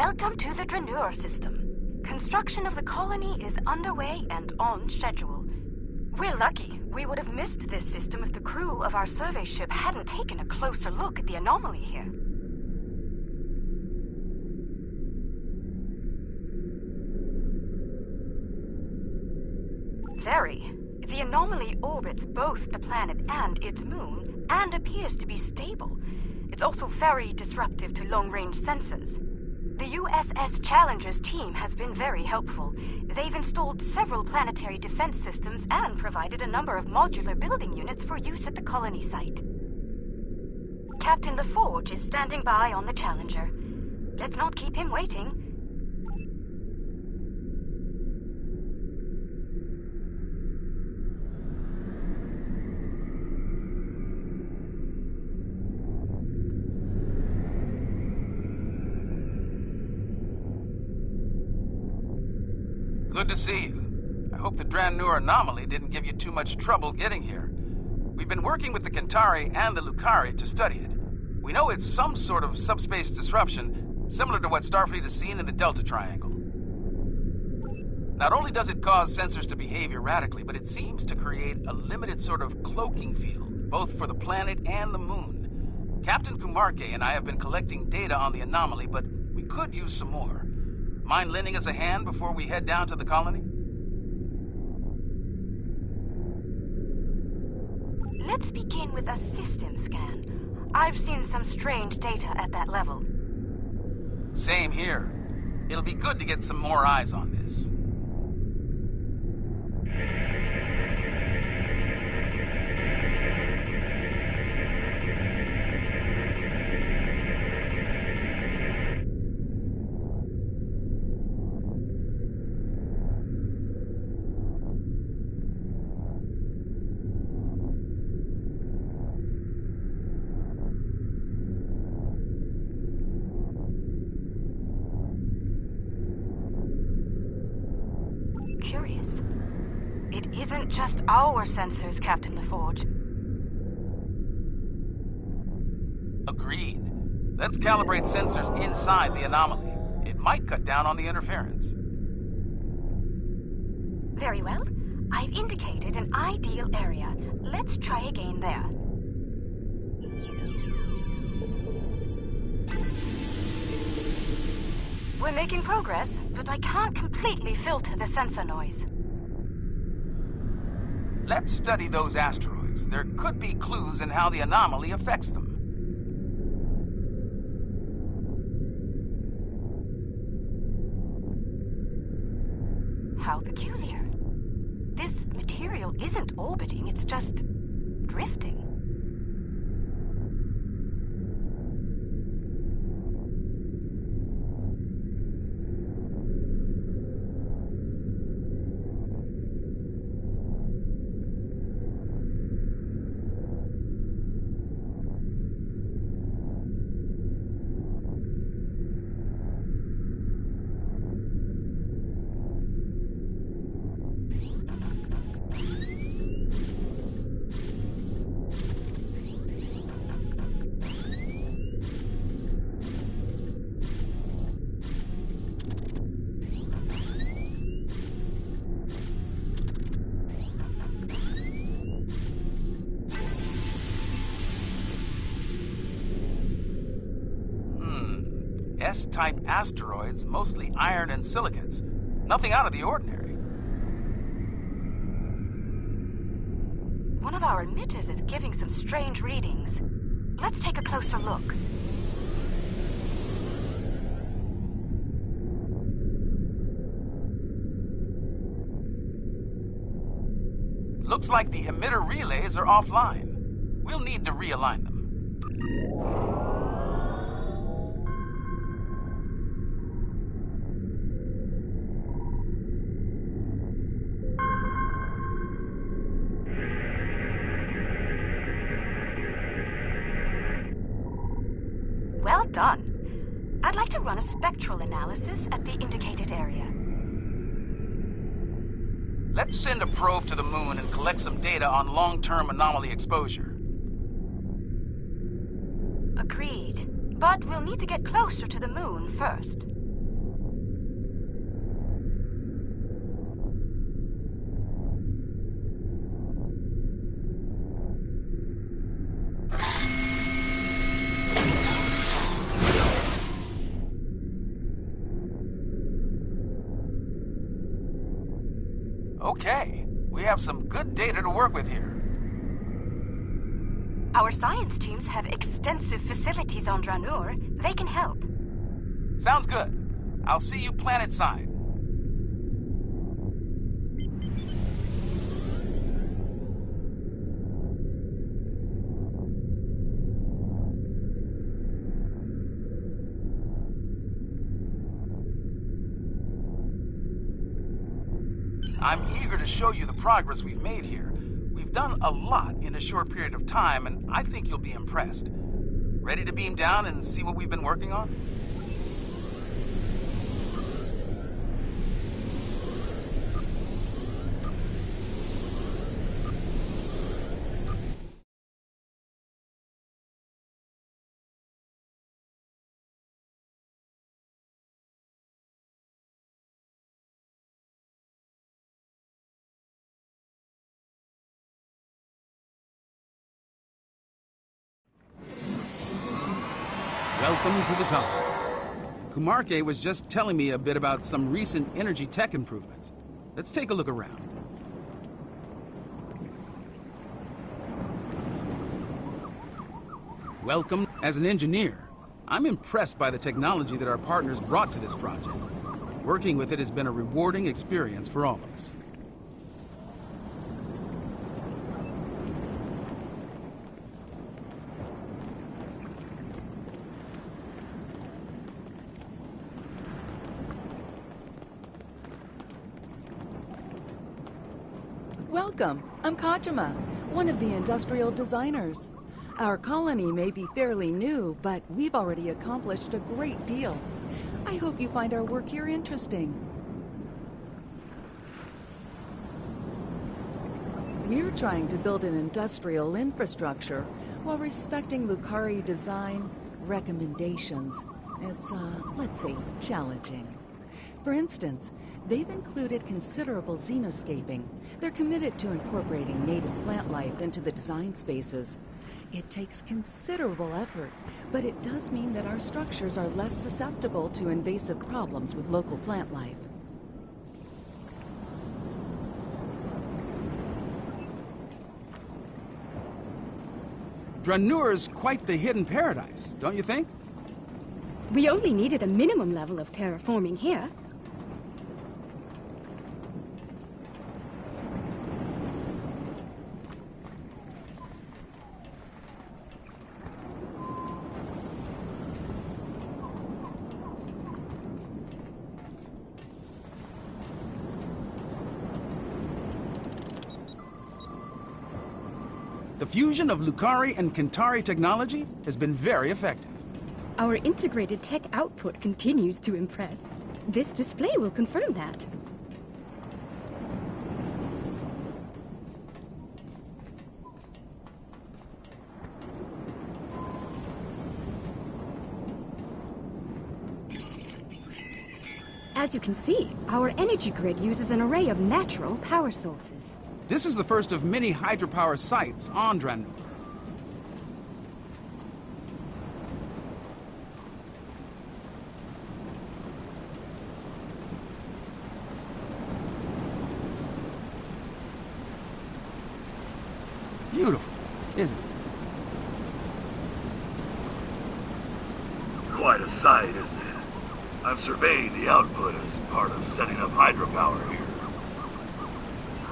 Welcome to the Dranur system. Construction of the colony is underway and on schedule. We're lucky. We would have missed this system if the crew of our survey ship hadn't taken a closer look at the anomaly here. Very. The anomaly orbits both the planet and its moon, and appears to be stable. It's also very disruptive to long-range sensors. The USS Challenger's team has been very helpful. They've installed several planetary defense systems and provided a number of modular building units for use at the colony site. Captain LaForge is standing by on the Challenger. Let's not keep him waiting. Good to see you. I hope the Dranur anomaly didn't give you too much trouble getting here. We've been working with the Kentari and the Lucari to study it. We know it's some sort of subspace disruption, similar to what Starfleet has seen in the Delta Triangle. Not only does it cause sensors to behave erratically, but it seems to create a limited sort of cloaking field, both for the planet and the moon. Captain Kumarke and I have been collecting data on the anomaly, but we could use some more. Mind lending us a hand before we head down to the colony? Let's begin with a system scan. I've seen some strange data at that level. Same here. It'll be good to get some more eyes on this. Curious. It isn't just our sensors, Captain LaForge. Agreed. Let's calibrate sensors inside the anomaly. It might cut down on the interference. Very well. I've indicated an ideal area. Let's try again there. We're making progress, but I can't completely filter the sensor noise. Let's study those asteroids. There could be clues in how the anomaly affects them. How peculiar. This material isn't orbiting, it's just drifting. S-type asteroids, mostly iron and silicates. Nothing out of the ordinary. One of our emitters is giving some strange readings. Let's take a closer look. Looks like the emitter relays are offline. We'll need to realign them. Well done. I'd like to run a spectral analysis at the indicated area. Let's send a probe to the moon and collect some data on long-term anomaly exposure. Agreed. But we'll need to get closer to the moon first. have some good data to work with here. Our science teams have extensive facilities on Dranur. They can help. Sounds good. I'll see you planet side. I'm eager to show you the progress we've made here. We've done a lot in a short period of time, and I think you'll be impressed. Ready to beam down and see what we've been working on? Welcome to the colony. Kumarke was just telling me a bit about some recent energy tech improvements. Let's take a look around. Welcome. As an engineer, I'm impressed by the technology that our partners brought to this project. Working with it has been a rewarding experience for all of us. Welcome. I'm Kajima, one of the industrial designers. Our colony may be fairly new, but we've already accomplished a great deal. I hope you find our work here interesting. We're trying to build an industrial infrastructure while respecting Lucari design recommendations. It's, let's say, challenging. For instance, they've included considerable xenoscaping. They're committed to incorporating native plant life into the design spaces. It takes considerable effort, but it does mean that our structures are less susceptible to invasive problems with local plant life. Dranur's quite the hidden paradise, don't you think? We only needed a minimum level of terraforming here. The fusion of Lucari and Kentari technology has been very effective. Our integrated tech output continues to impress. This display will confirm that. As you can see, our energy grid uses an array of natural power sources. This is the first of many hydropower sites on Dranur. Beautiful, isn't it? Quite a sight, isn't it? I've surveyed the output as part of setting up hydropower here.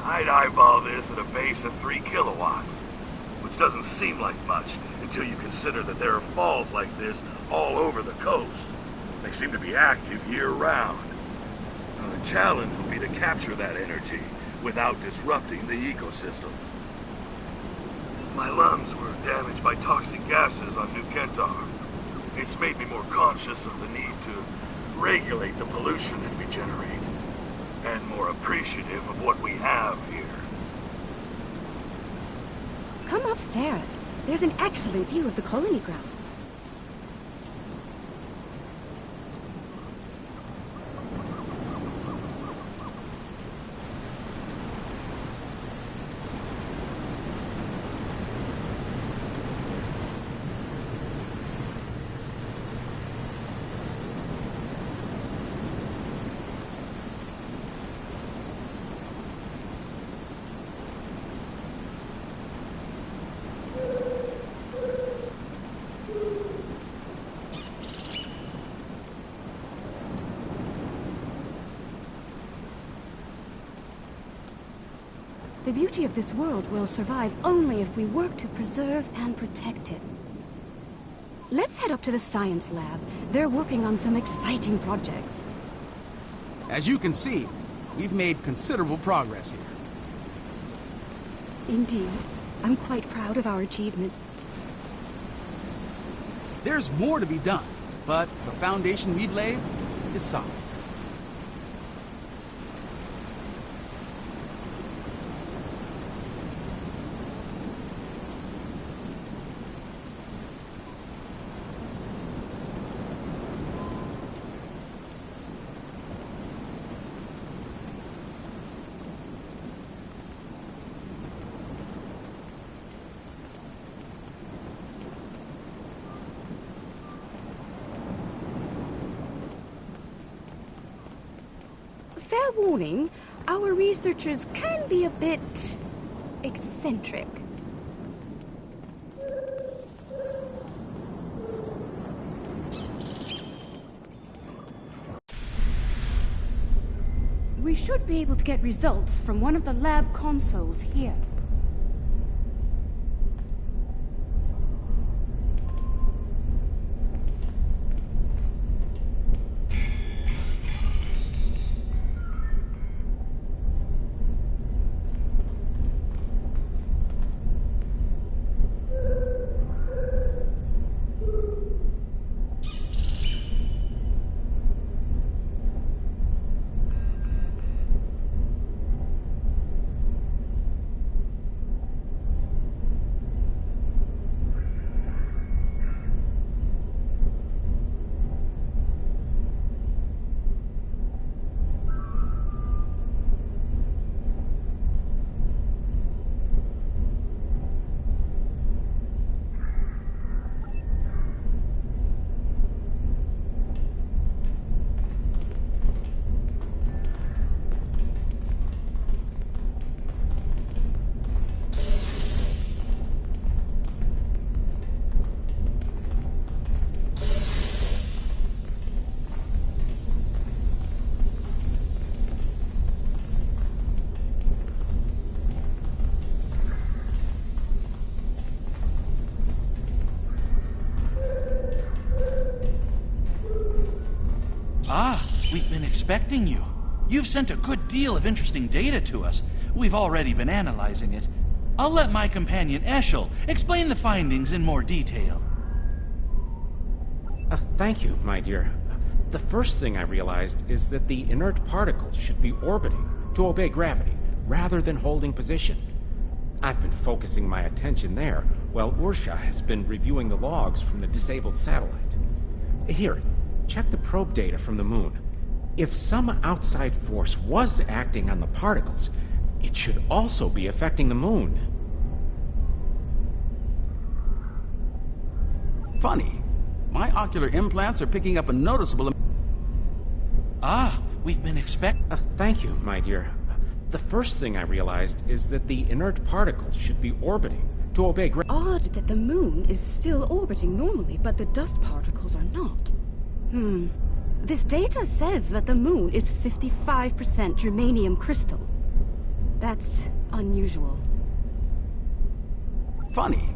I'd eyeball this at a base of 3 kilowatts, which doesn't seem like much until you consider that there are falls like this all over the coast. They seem to be active year-round. Now, the challenge will be to capture that energy without disrupting the ecosystem. My lungs were damaged by toxic gases on New Kentar. It's made me more conscious of the need to regulate the pollution that we generate, and more appreciative of what we have here. Come upstairs. There's an excellent view of the colony grounds. The beauty of this world will survive only if we work to preserve and protect it. Let's head up to the science lab. They're working on some exciting projects. As you can see, we've made considerable progress here. Indeed. I'm quite proud of our achievements. There's more to be done, but the foundation we've laid is solid. Fair warning, our researchers can be a bit eccentric. We should be able to get results from one of the lab consoles here. We've been expecting you. You've sent a good deal of interesting data to us. We've already been analyzing it. I'll let my companion Eshel explain the findings in more detail. Thank you, my dear. The first thing I realized is that the inert particles should be orbiting to obey gravity, rather than holding position. I've been focusing my attention there, while Ursha has been reviewing the logs from the disabled satellite. Here, check the probe data from the moon. If some outside force was acting on the particles, it should also be affecting the moon. Funny. My ocular implants are picking up a noticeable... We've been Thank you, my dear. The first thing I realized is that the inert particles should be orbiting to obey Odd that the moon is still orbiting normally, but the dust particles are not. This data says that the moon is 55% germanium crystal. That's unusual. Funny.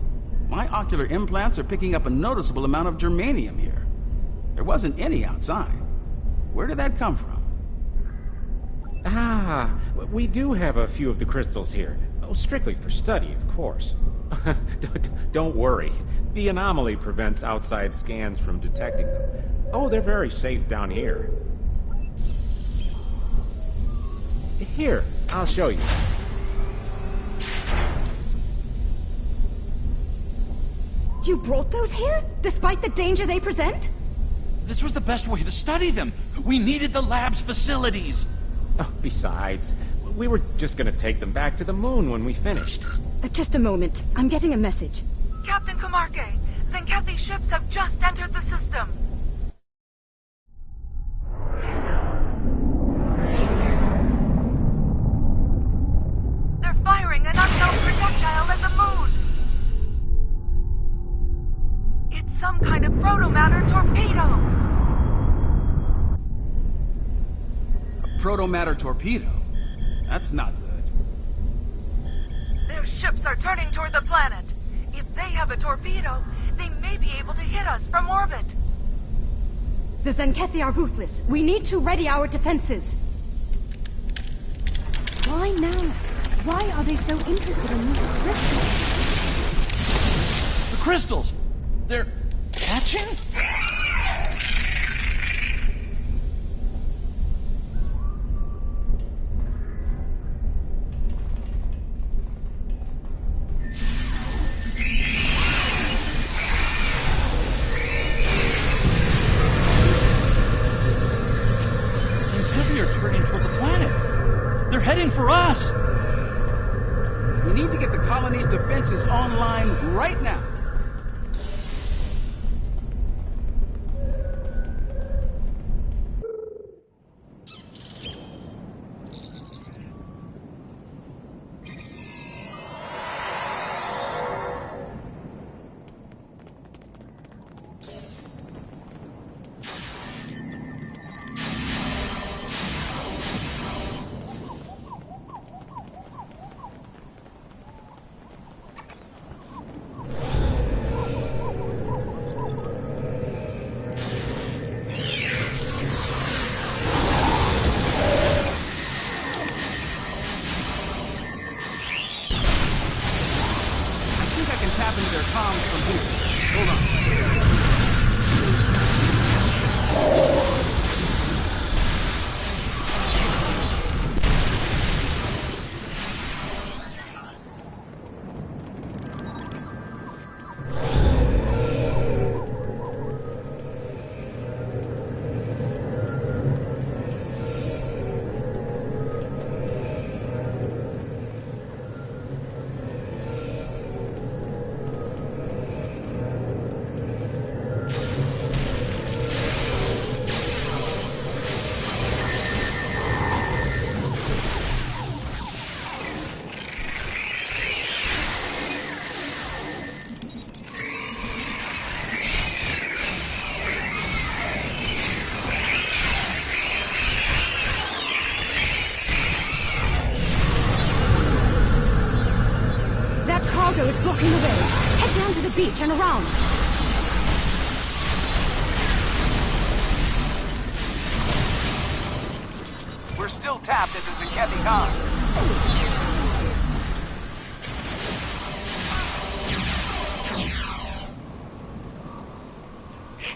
My ocular implants are picking up a noticeable amount of germanium here. There wasn't any outside. Where did that come from? We do have a few of the crystals here. Oh, strictly for study, of course. Don't worry. The anomaly prevents outside scans from detecting them. Oh, they're very safe down here. Here, I'll show you. You brought those here, despite the danger they present? This was the best way to study them. We needed the lab's facilities. Oh, besides, we were just gonna take them back to the moon when we finished. Just a moment. I'm getting a message. Captain Kamarke, Zenkethi's ships have just entered the system. They're firing an unknown projectile at the moon. It's some kind of proto-matter torpedo. A proto-matter torpedo? That's not good. Their ships are turning toward the planet. If they have a torpedo, they may be able to hit us from orbit. The Zenkethi are ruthless. We need to ready our defenses. Why now? Why are they so interested in these crystals? The crystals! They're hatching? They're heading for us! We need to get the colony's defenses online right now. Tap into their comms from here. Hold on. Cargo is blocking the way. Head down to the beach and around. We're still tapped into Zenkethi comms.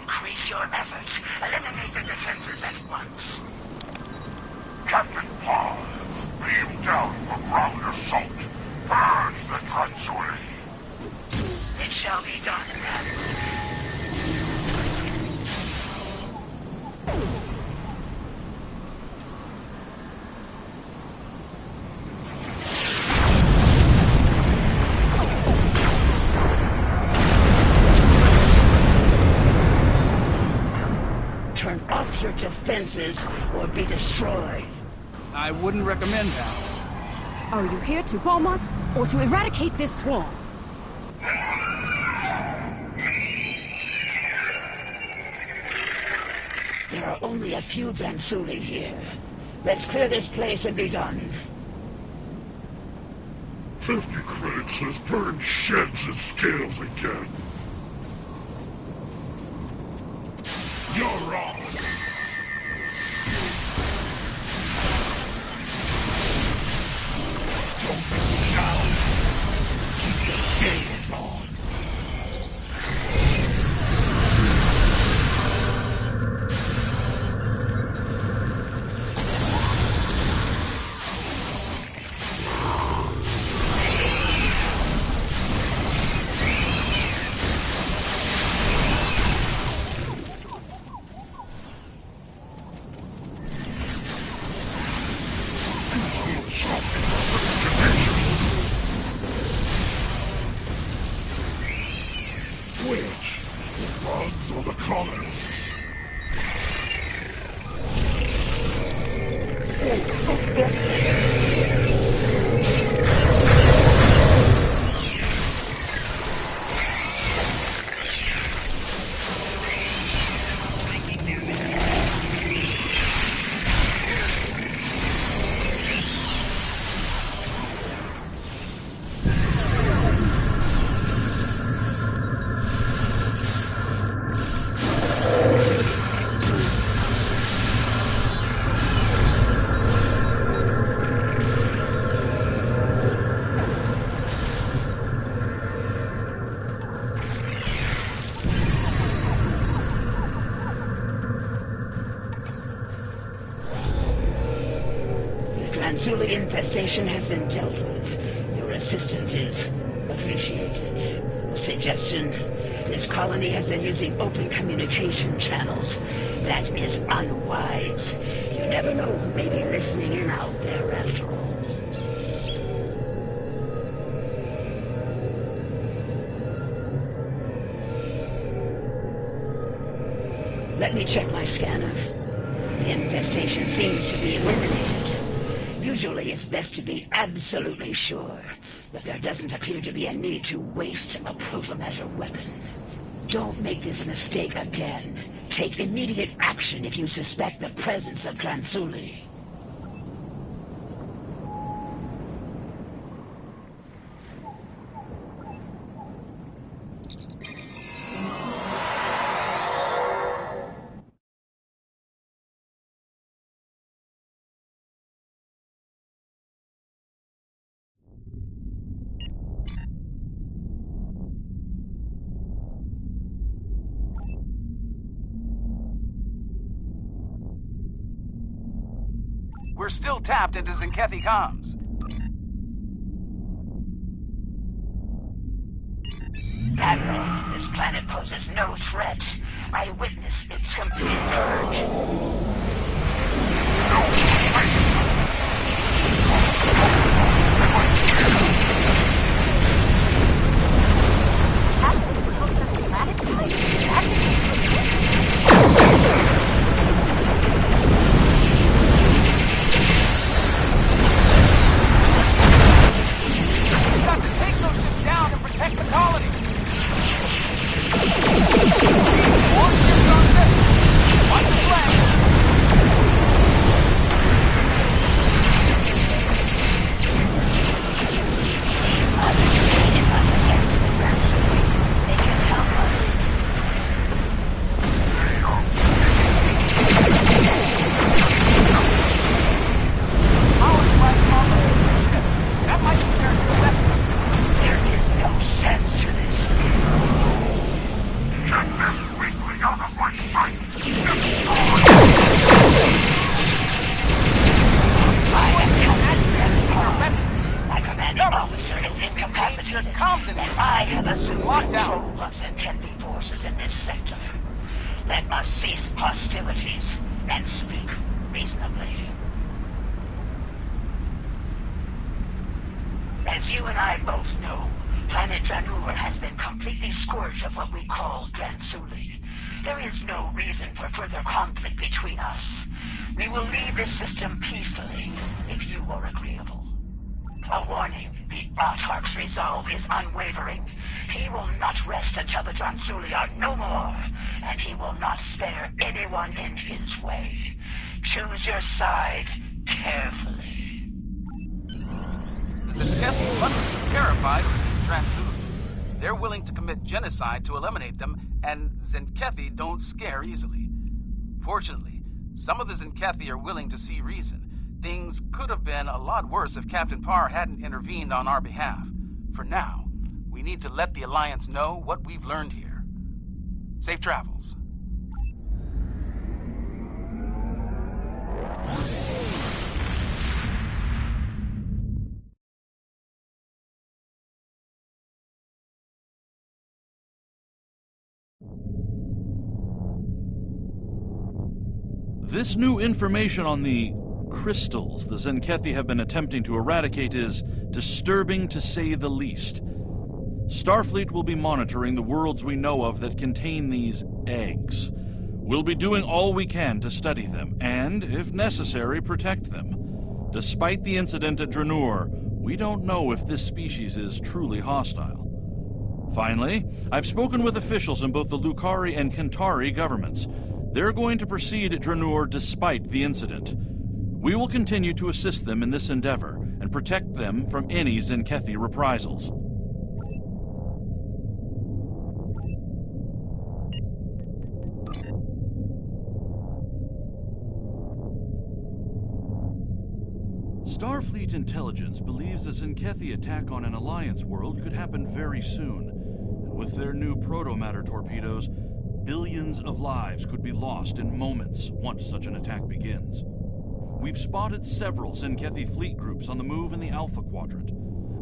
Increase your efforts. Eliminate the defenses at once. Captain Paul, beam down for ground assault. Purge the Transui. It shall be done, Turn off your defenses or be destroyed. I wouldn't recommend that. Are you here to bomb us, or to eradicate this swarm? There are only a few Transui here. Let's clear this place and be done. 50 credits has burned sheds and scales again. You're on. Don't make me down. Keep your scales on. Which? The bugs or the colonists? Dransuli infestation has been dealt with. Your assistance is appreciated. A suggestion: this colony has been using open communication channels. That is unwise. You never know who may be listening in out there after all. Let me check my scanner. The infestation seems to be eliminated. Usually it's best to be absolutely sure, but there doesn't appear to be a need to waste a protomatter weapon. Don't make this mistake again. Take immediate action if you suspect the presence of Dransuli. We're still tapped into Zenkethi comms. Admiral, this planet poses no threat. I witness its complete purge. Captain, we hope this planet We've got to take those ships down and protect the colony. More ships on set. Watch the flag. As you and I both know, planet Draenor has been completely scourged of what we call Dransuli. There is no reason for further conflict between us. We will leave this system peacefully, if you are agreeable. A warning, the Autarch's resolve is unwavering. He will not rest until the Dransuli are no more, and he will not spare anyone in his way. Choose your side carefully. The Zenkethi must be terrified of these Dransuli. They're willing to commit genocide to eliminate them, and Zenkethi don't scare easily. Fortunately, some of the Zenkethi are willing to see reason. Things could have been a lot worse if Captain Parr hadn't intervened on our behalf. For now, we need to let the Alliance know what we've learned here. Safe travels. This new information on the crystals the Zenkethi have been attempting to eradicate is disturbing to say the least. Starfleet will be monitoring the worlds we know of that contain these eggs. We'll be doing all we can to study them, and, if necessary, protect them. Despite the incident at Draenor, we don't know if this species is truly hostile. Finally, I've spoken with officials in both the Lukari and Kentari governments. They're going to proceed at Draenor despite the incident. We will continue to assist them in this endeavor and protect them from any Zenkethi reprisals. Starfleet intelligence believes a Zenkethi attack on an Alliance world could happen very soon. And with their new protomatter torpedoes, billions of lives could be lost in moments once such an attack begins. We've spotted several Zenkethi fleet groups on the move in the Alpha Quadrant.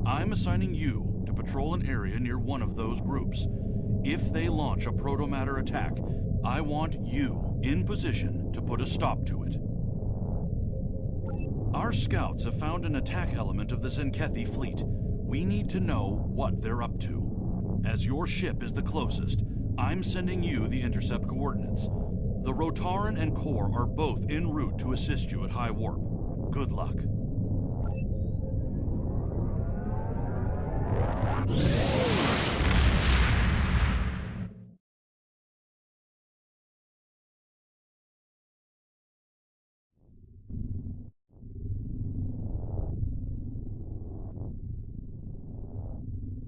I'm assigning you to patrol an area near one of those groups. If they launch a protomatter attack, I want you in position to put a stop to it. Our scouts have found an attack element of the Zenkethi fleet. We need to know what they're up to. As your ship is the closest, I'm sending you the intercept coordinates. The Rotaran and Core are both en route to assist you at high warp. Good luck.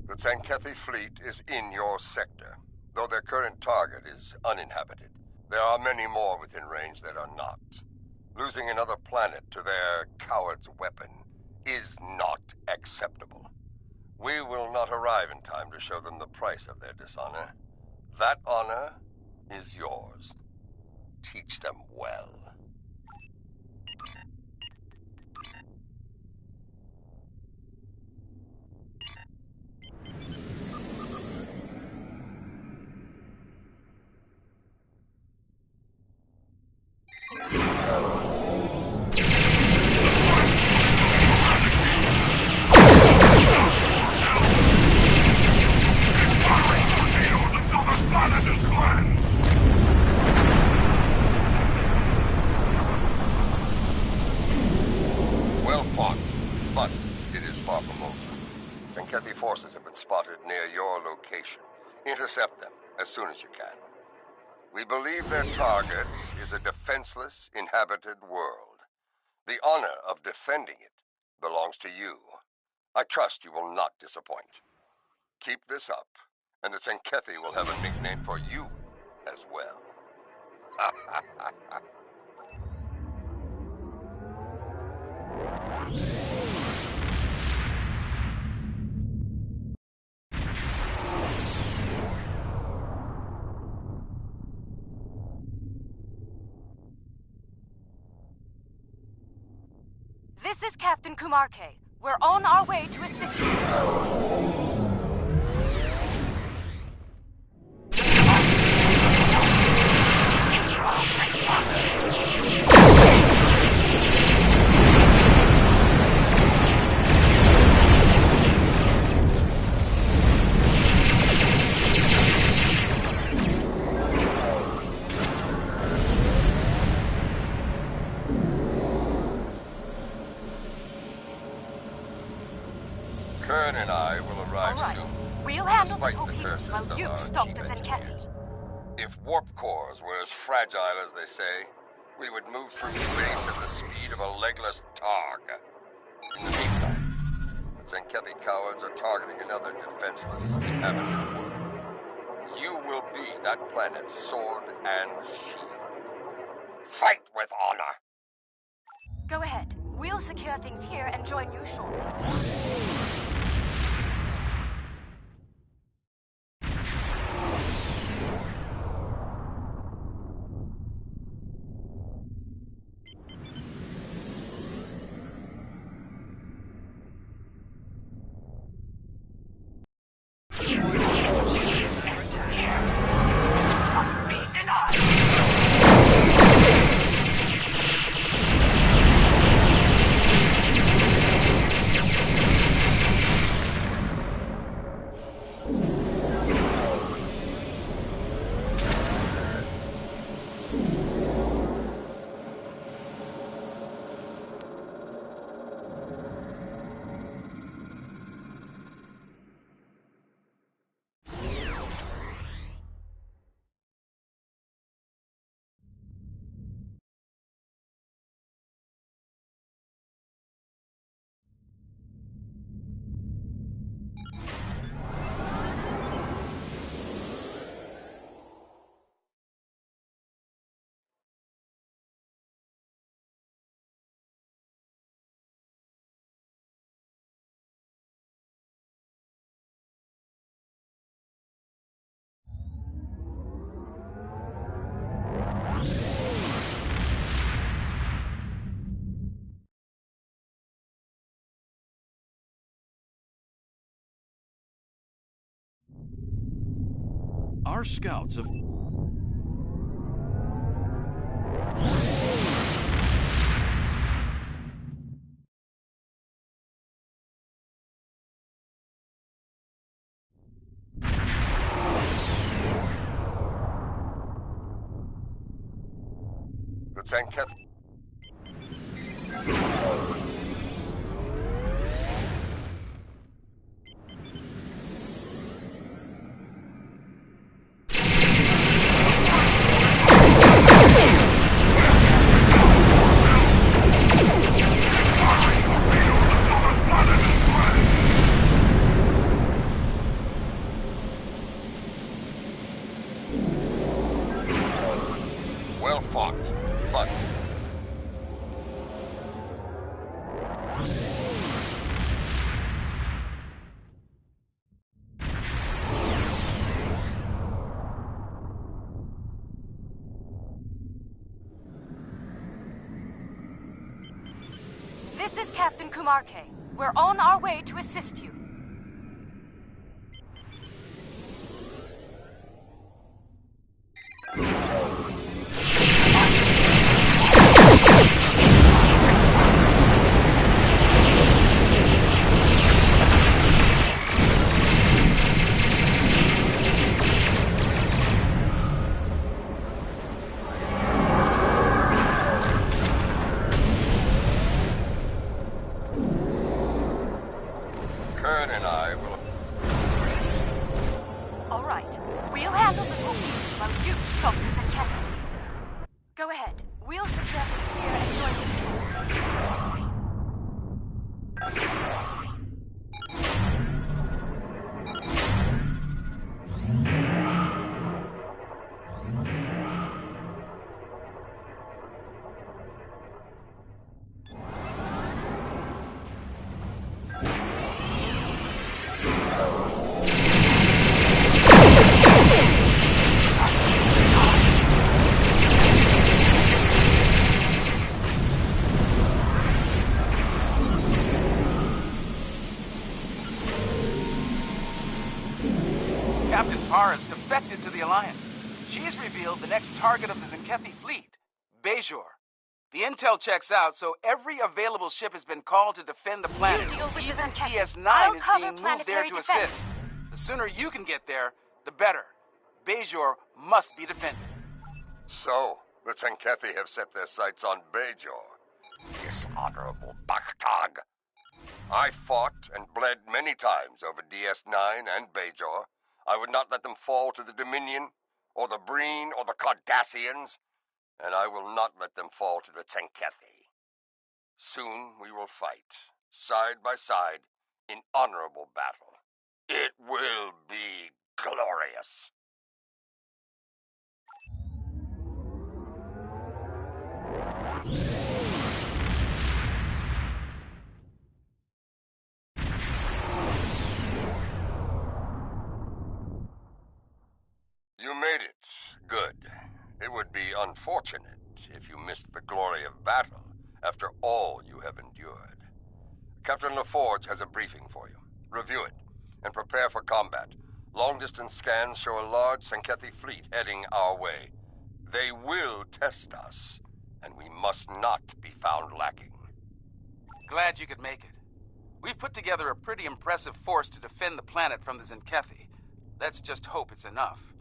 The Zenkethi fleet is in your sector, though their current target is uninhabited. There are many more within range that are not. Losing another planet to their coward's weapon is not acceptable. We will not arrive in time to show them the price of their dishonor. That honor is yours. Teach them well. Well fought, but it is far from over. Zenkethi forces have been spotted near your location. Intercept them as soon as you can. We believe their target is a defenseless, inhabited world. The honor of defending it belongs to you. I trust you will not disappoint. Keep this up, and the Zenkethi will have a nickname for you as well. This is Captain Kumarke. We're on our way to assist you. Kern and I will arrive soon. We'll handle the despite torpedoes curses while of you our stop chief the Zenkethi. engineers. If warp cores were as fragile as they say, we would move through space at the speed of a legless targ. In the meantime, the Zenkethi cowards are targeting another defenseless, inhabited world. You will be that planet's sword and shield. Fight with honor! Go ahead. We'll secure things here and join you shortly. Our scouts have... The Zanket... Well fought, but... This is Captain Kumarke. We're on our way to assist you. Kern and I will... All right. We'll handle the torpedoes while you stop this encounter. Go ahead. We'll secure things here and join you shore. Captain Parr has defected to the Alliance. She's revealed the next target of the Zenkethi fleet, Bajor. The intel checks out, so every available ship has been called to defend the planet. You deal with the Even Zenkethi. DS9 I'll is cover being moved there planetary to defense. assist. The sooner you can get there, the better. Bajor must be defended. So, the Zenkethi have set their sights on Bajor. Dishonorable Bakhtag. I fought and bled many times over DS9 and Bajor. I would not let them fall to the Dominion, or the Breen, or the Cardassians, and I will not let them fall to the Zenkethi. Soon we will fight, side by side, in honorable battle. It will be glorious. You made it. Good. It would be unfortunate if you missed the glory of battle after all you have endured. Captain LaForge has a briefing for you. Review it and prepare for combat. Long-distance scans show a large Zenkethi fleet heading our way. They will test us, and we must not be found lacking. Glad you could make it. We've put together a pretty impressive force to defend the planet from the Zenkethi. Let's just hope it's enough.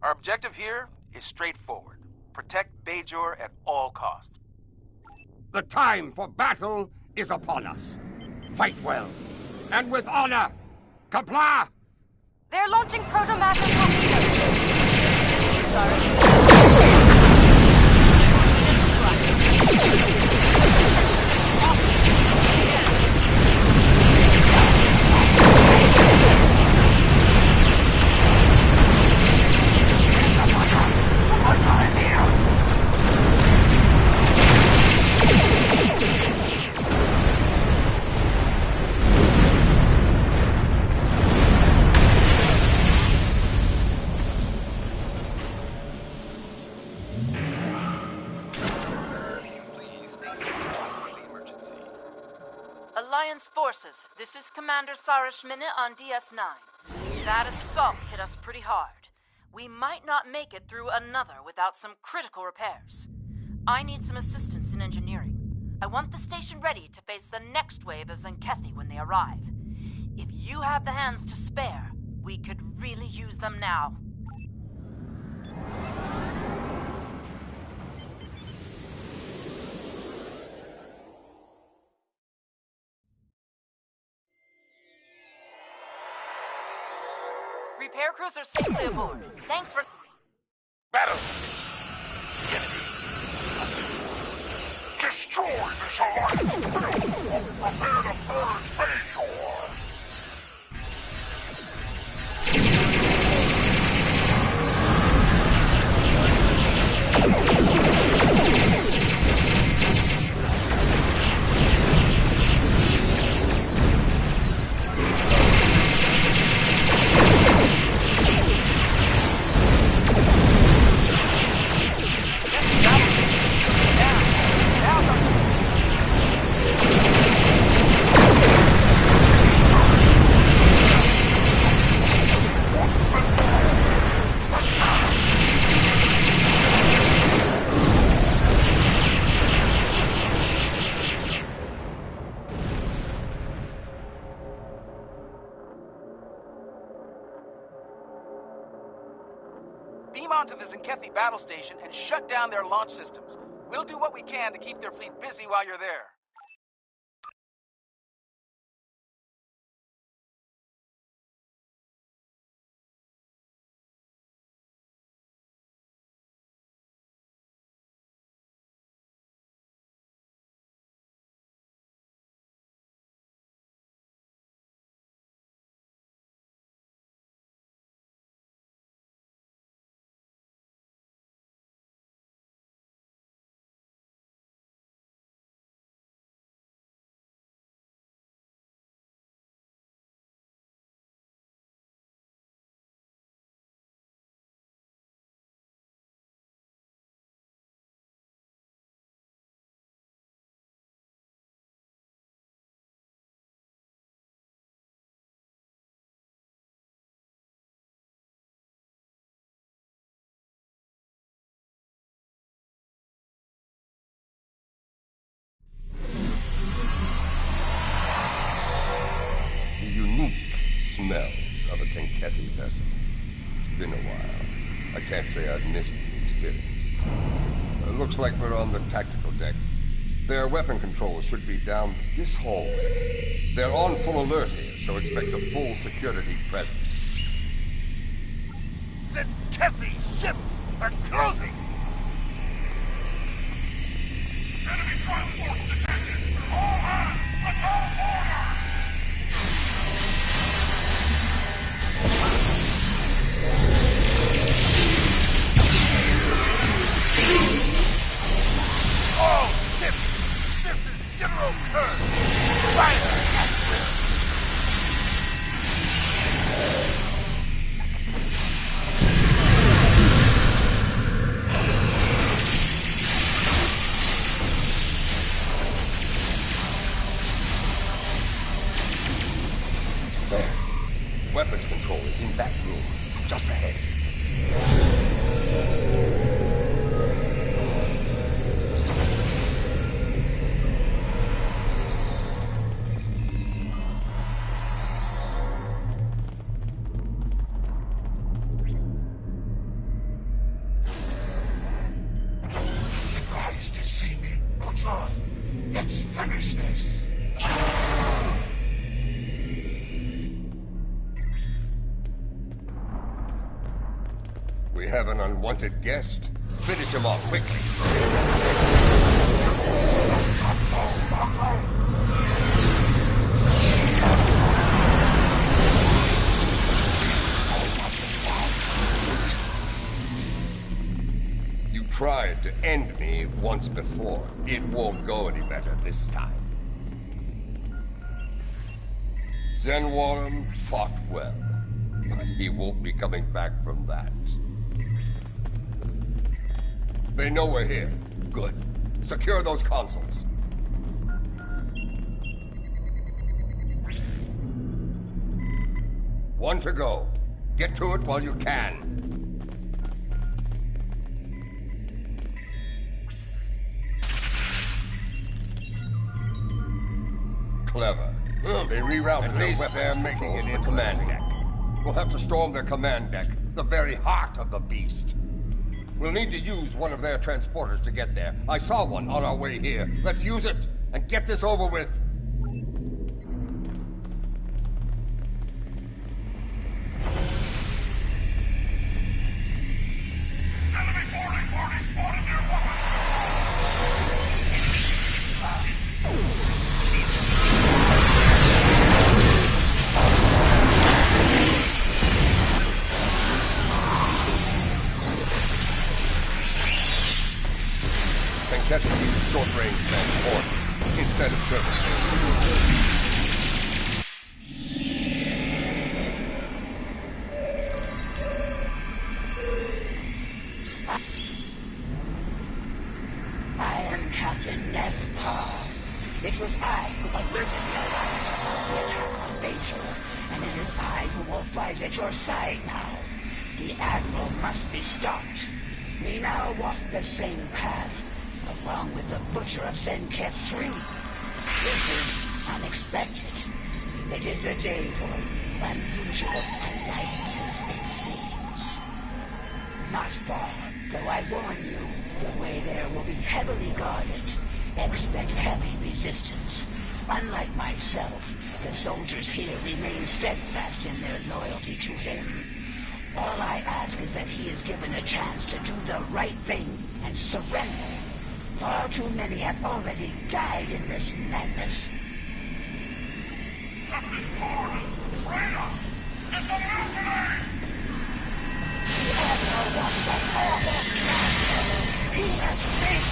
Our objective here is straightforward. Protect Bajor at all costs. The time for battle is upon us. Fight well, and with honor. Comply! They're launching proto-matter torpedoes. Alliance forces, this is Commander Sarah Schminne on DS9. That assault hit us pretty hard. We might not make it through another without some critical repairs. I need some assistance in engineering. I want the station ready to face the next wave of Zenkethi when they arrive. If you have the hands to spare, we could really use them now. Repair crews are safely aboard. Thanks for... Battle! Destroy this alliance! Prepare to burn Bayshore! Beam onto the Zenkethi battle station and shut down their launch systems. We'll do what we can to keep their fleet busy while you're there. Smells of a Zenkethi vessel. It's been a while. I can't say I've missed the experience. Looks like we're on the tactical deck. Their weapon controls should be down this hallway. They're on full alert here, so expect a full security presence. Zenkethi ships are closing! Enemy transport detected! All hands, attack order! All ships! This is General Kern! Fire at will! There. Weapons control is in that room, just ahead. Let's finish this! We have an unwanted guest. Finish him off quickly. You tried to end me once before. It won't go any better this time. Zenwarum fought well, but he won't be coming back from that. They know we're here. Good. Secure those consoles. One to go. Get to it while you can. Clever. They rerouted their weapons control to the command deck. We'll have to storm their command deck, the very heart of the beast. We'll need to use one of their transporters to get there. I saw one on our way here. Let's use it and get this over with. Catch and use short-range transport instead of turbine. I am Captain Nev Parr. It was I who alerted the Alliance about the attack on Bajor, and it is I who will fight at your side now. The Admiral must be stopped. We now walk the same path, along with the Butcher of Zenketh 3. This is unexpected. It is a day for unusual alliances, it seems. Not far, though I warn you, the way there will be heavily guarded. Expect heavy resistance. Unlike myself, the soldiers here remain steadfast in their loyalty to him. All I ask is that he is given a chance to do the right thing and surrender. Far too many have already died in this madness. Captain Ford! Traitor! It's a mutiny! The Admiral wants a awful madness. He must face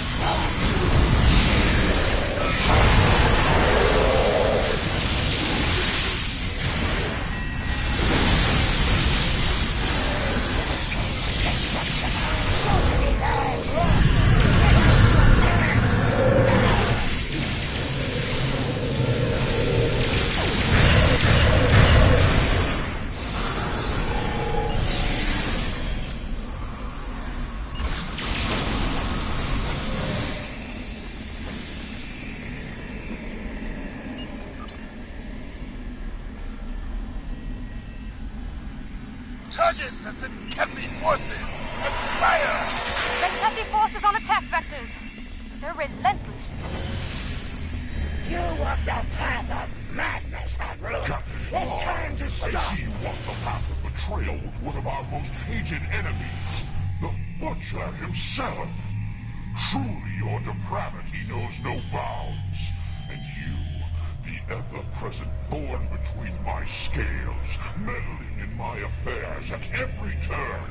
Target the Zenketh forces! And fire! Zenketh forces on attack vectors. They're relentless. You walk the path of madness, Admiral. Captain, it's time to stop. I see you walk the path of betrayal with one of our most hated enemies, the Butcher himself. Truly, your depravity knows no bounds. And you, the ever-present thorn between my scales, meddling in my affairs at every turn.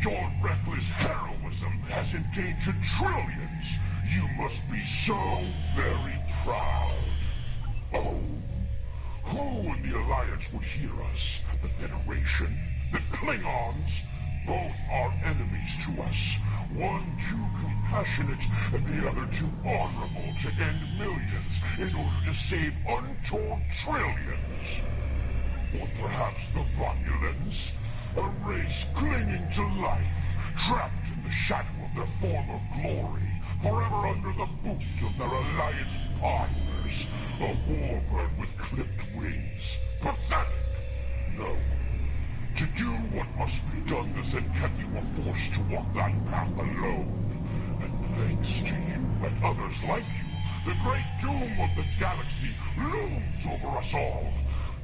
Your reckless heroism has endangered trillions. You must be so very proud. Oh, who in the Alliance would hear us? The Federation? The Klingons? Both are enemies to us. One too compassionate, and the other too honorable to end millions in order to save untold trillions. Or perhaps the Romulans? A race clinging to life, trapped in the shadow of their former glory, forever under the boot of their Alliance partners. A warbird with clipped wings. Pathetic! No. To do what must be done, the Zenketh were forced to walk that path alone. And thanks to you and others like you, the great doom of the galaxy looms over us all.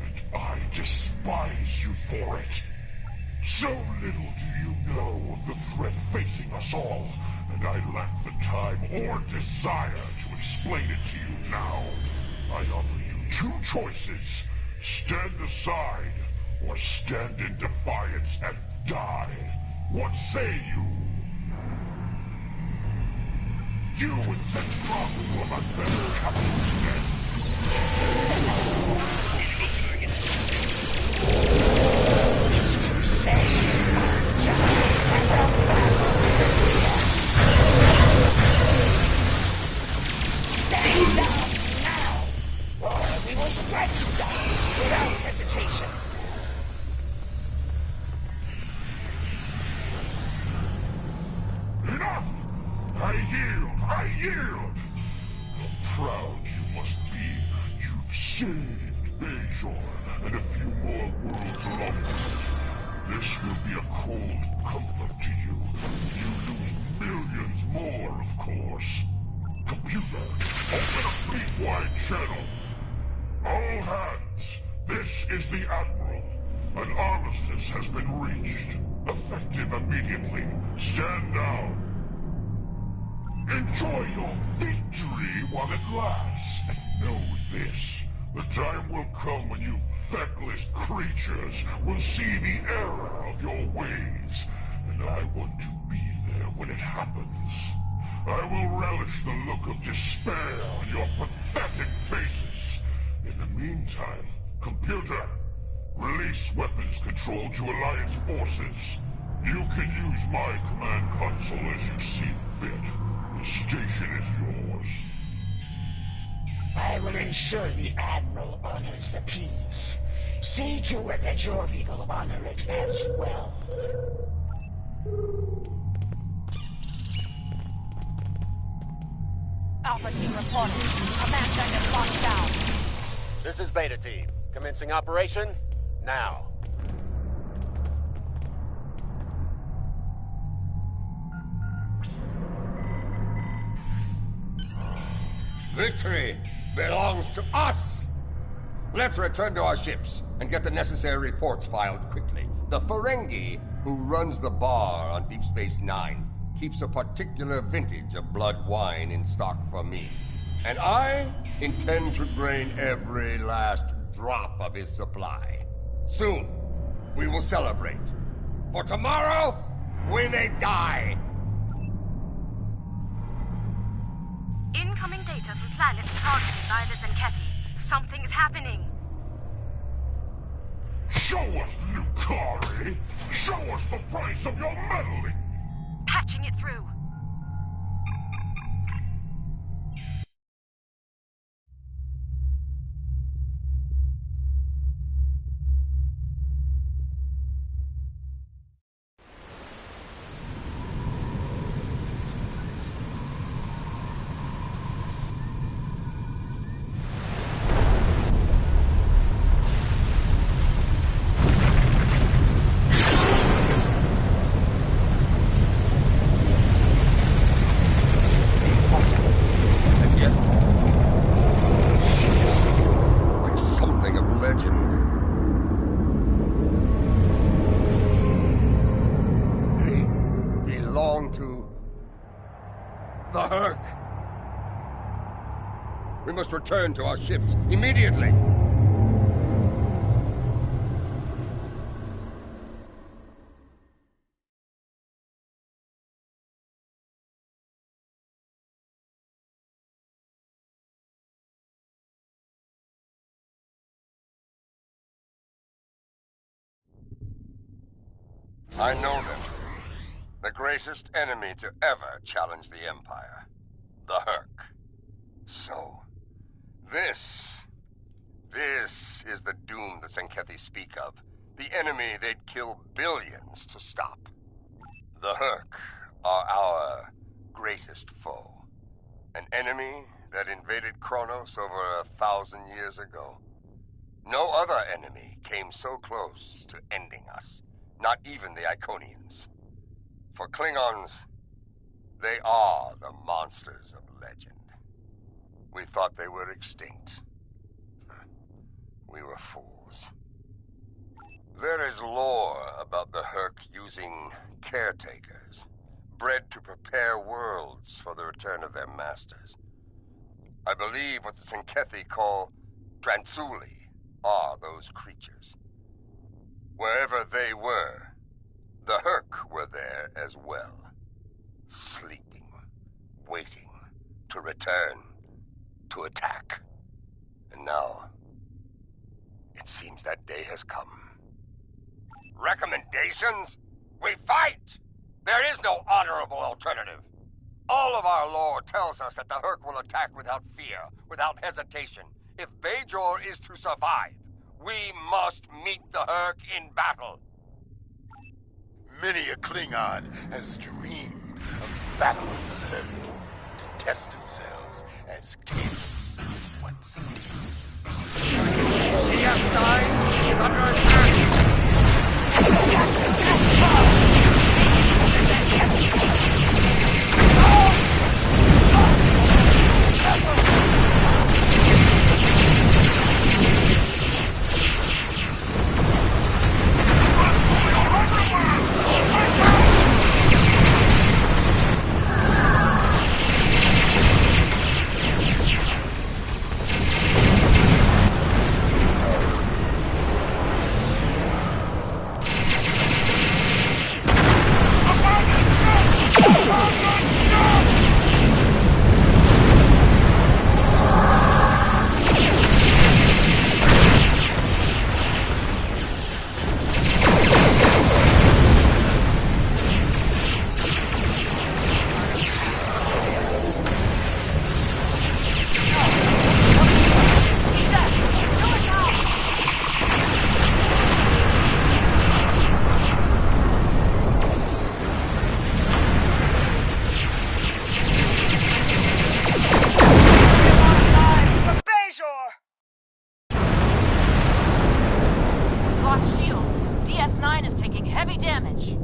And I despise you for it. So little do you know of the threat facing us all, and I lack the time or desire to explain it to you now. I offer you two choices. Stand aside, or stand in defiance and die. What say you? You and Zentraku will have better captains This crusade is our giant and our battle. Stand down now, or we will strike you down without hesitation. Enough! I yield! I yield! How proud you must be, you saved Bajor and a few more worlds along the way. This will be a cold comfort to you. You lose millions more, of course. Computer, open a fleet-wide channel. All hands, this is the Admiral. An armistice has been reached. Effective immediately. Stand down. Enjoy your victory while it lasts. And know this. The time will come when you feckless creatures will see the error of your ways. And I want to be there when it happens. I will relish the look of despair on your pathetic faces. In the meantime, computer, release weapons control to Alliance forces. You can use my command console as you see fit. The station is yours. I will ensure the Admiral honors the peace. See to it that your people honor it as well. Alpha team reporting. Command center locked down. This is Beta team. Commencing operation now. Victory belongs to us! Let's return to our ships and get the necessary reports filed quickly. The Ferengi, who runs the bar on Deep Space Nine, keeps a particular vintage of blood wine in stock for me. And I intend to drain every last drop of his supply. Soon, we will celebrate. For tomorrow, we may die! Incoming data from planets targeted by the Zenkethi. Something's happening. Show us, Lucari! Show us the price of your meddling! Patching it through. We must return to our ships immediately. I know them. The greatest enemy to ever challenge the Empire. The Herc. So, this is the doom the Zenkethi speak of. The enemy they'd kill billions to stop. The Herc are our greatest foe. An enemy that invaded Kronos over 1,000 years ago. No other enemy came so close to ending us. Not even the Iconians. For Klingons, they are the monsters of legend. We thought they were extinct. We were fools. There is lore about the Herc using caretakers, bred to prepare worlds for the return of their masters. I believe what the Zenkethi call Drantsuli are those creatures. Wherever they were, the Herc were there as well. Sleeping, waiting to return, to attack. And now, it seems that day has come. Recommendations? We fight! There is no honorable alternative. All of our lore tells us that the Herc will attack without fear, without hesitation. If Bajor is to survive, we must meet the Herc in battle. Many a Klingon has dreamed of battling the Herc to test themselves as kings once again. DS9 is under attack! Lost shields. DS9 is taking heavy damage.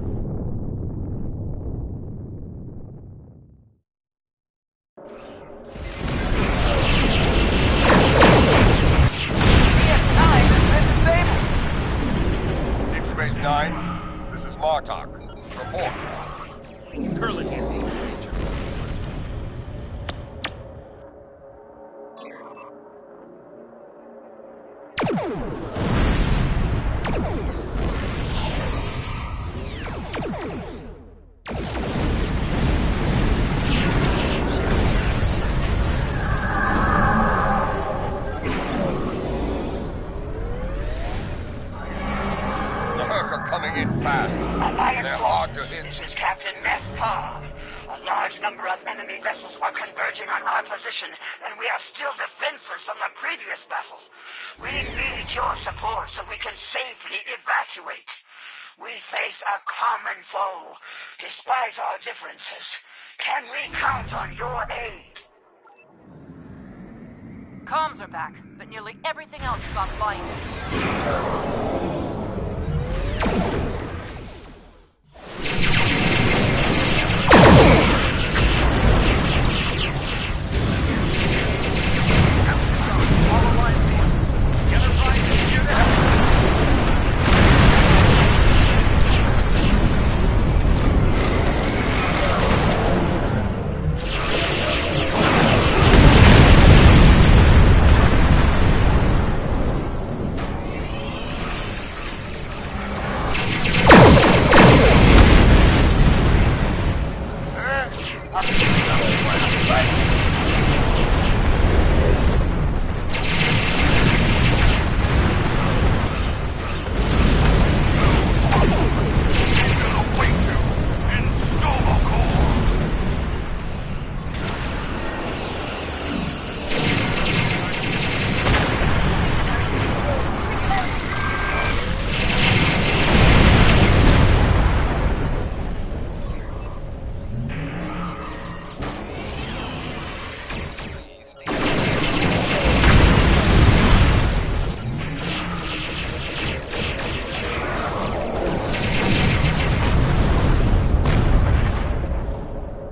DS9 has been disabled. Deep Space Nine, this is Martok. Report. Curlin here. The Herc are coming in fast. Alliance They're hard to forces, hit. this is Captain Meth Pa. A large number of enemy vessels are converging on our position, and we are still defenseless from the previous battle. We need your support so we can safely evacuate. We face a common foe, despite our differences. Can we count on your aid? Comms are back, but nearly everything else is offline.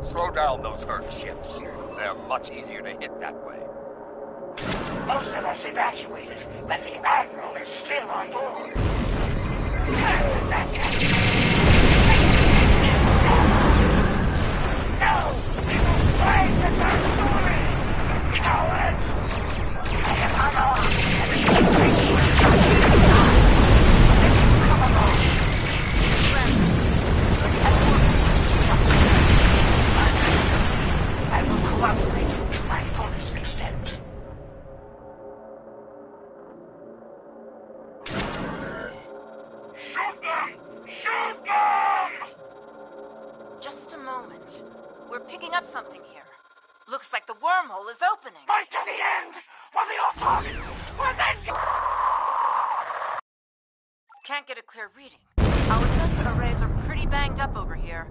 Slow down those Herc ships. They're much easier to hit that way. Most of us evacuated, but the Admiral is still on board. No! We will fight the Dark Cowards! Come on! Come along! I will cooperate to my fullest extent. Shoot them! Shoot them! Just a moment. We're picking up something here. Looks like the wormhole is opening. Fight to the end! For the Autark! For Zen! Can't get a clear reading. Our sensor arrays are pretty banged up over here.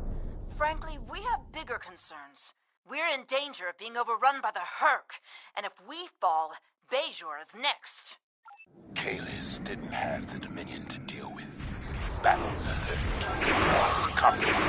Frankly, we have bigger concerns. We're in danger of being overrun by the Herc, and if we fall, Bejor is next. Kalis didn't have the Dominion to deal with. Battle the Hurt was complicated.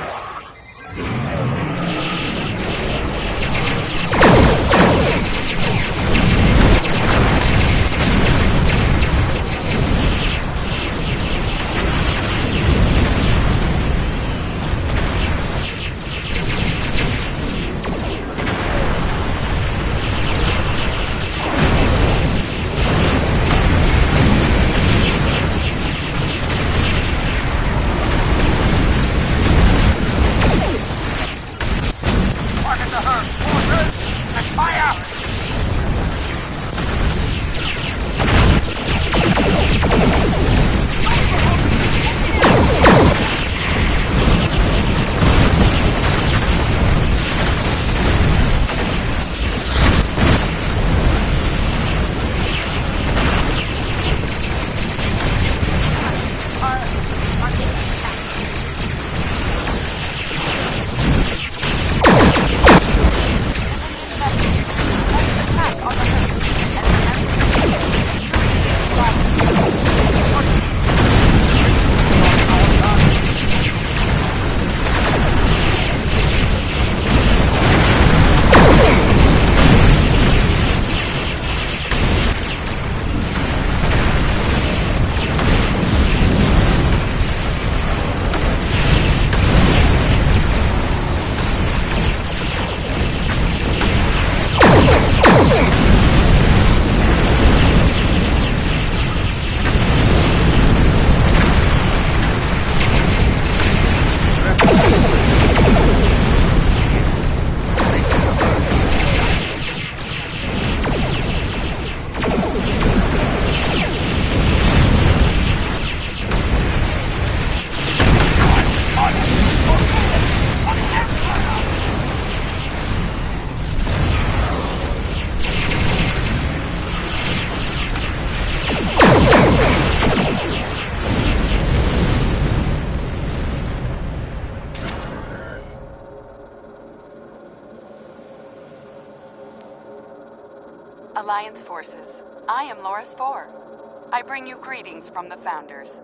Alliance forces, I am Loris 4. I bring you greetings from the Founders.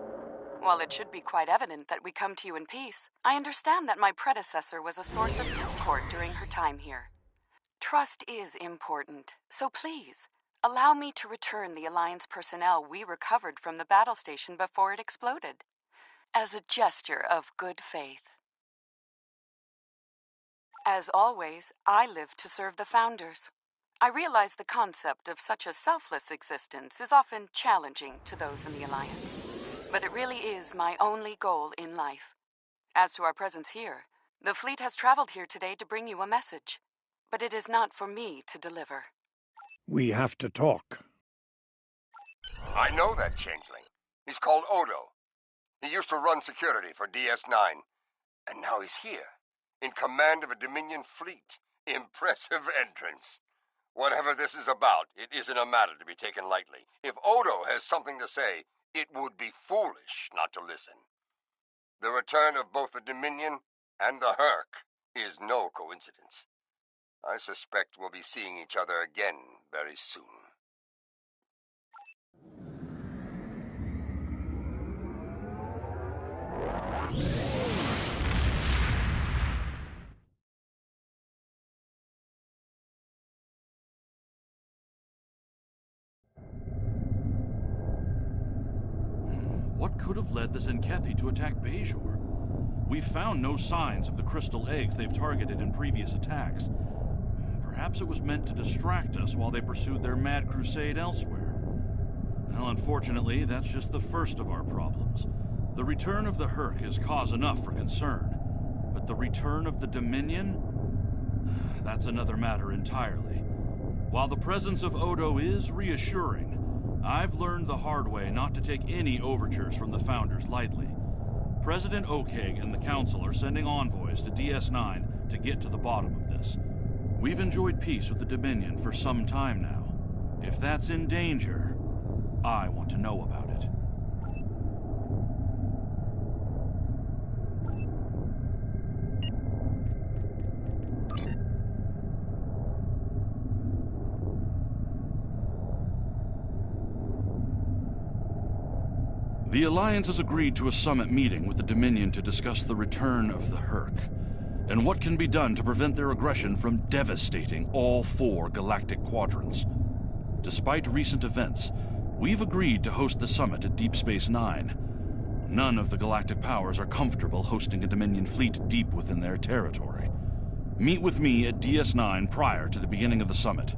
While it should be quite evident that we come to you in peace, I understand that my predecessor was a source of discord during her time here. Trust is important, so please, allow me to return the Alliance personnel we recovered from the battle station before it exploded, as a gesture of good faith. As always, I live to serve the Founders. I realize the concept of such a selfless existence is often challenging to those in the Alliance, but it really is my only goal in life. As to our presence here, the fleet has traveled here today to bring you a message, but it is not for me to deliver. We have to talk. I know that changeling. He's called Odo. He used to run security for DS9, and now he's here, in command of a Dominion fleet. Impressive entrance. Whatever this is about, it isn't a matter to be taken lightly. If Odo has something to say, it would be foolish not to listen. The return of both the Dominion and the Herc is no coincidence. I suspect we'll be seeing each other again very soon. What could have led the Zenkethi to attack Bajor? We've found no signs of the crystal eggs they've targeted in previous attacks. Perhaps it was meant to distract us while they pursued their mad crusade elsewhere. Well, unfortunately, that's just the first of our problems. The return of the Herc is cause enough for concern. But the return of the Dominion? That's another matter entirely. While the presence of Odo is reassuring, I've learned the hard way not to take any overtures from the Founders lightly. President Okeg and the Council are sending envoys to DS9 to get to the bottom of this. We've enjoyed peace with the Dominion for some time now. If that's in danger, I want to know about it. The Alliance has agreed to a summit meeting with the Dominion to discuss the return of the Herc, and what can be done to prevent their aggression from devastating all 4 galactic quadrants. Despite recent events, we've agreed to host the summit at Deep Space Nine. None of the galactic powers are comfortable hosting a Dominion fleet deep within their territory. Meet with me at DS9 prior to the beginning of the summit.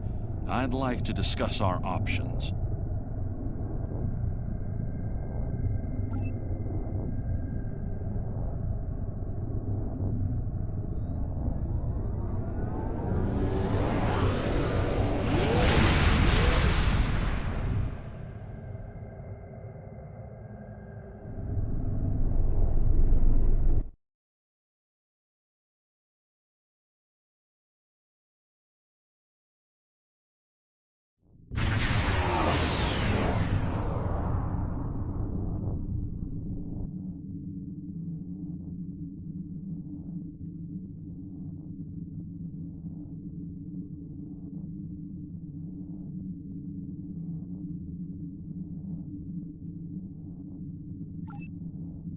I'd like to discuss our options.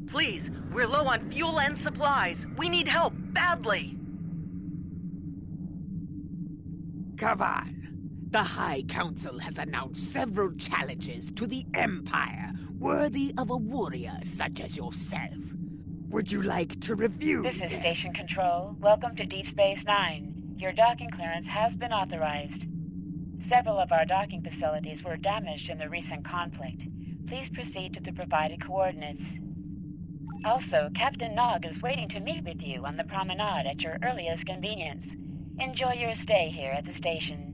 Please, we're low on fuel and supplies. We need help, badly. Kavan, the High Council has announced several challenges to the Empire, worthy of a warrior such as yourself. Would you like to review This is them? Station Control. Welcome to Deep Space Nine. Your docking clearance has been authorized. Several of our docking facilities were damaged in the recent conflict. Please proceed to the provided coordinates. Also, Captain Nog is waiting to meet with you on the promenade at your earliest convenience. Enjoy your stay here at the station.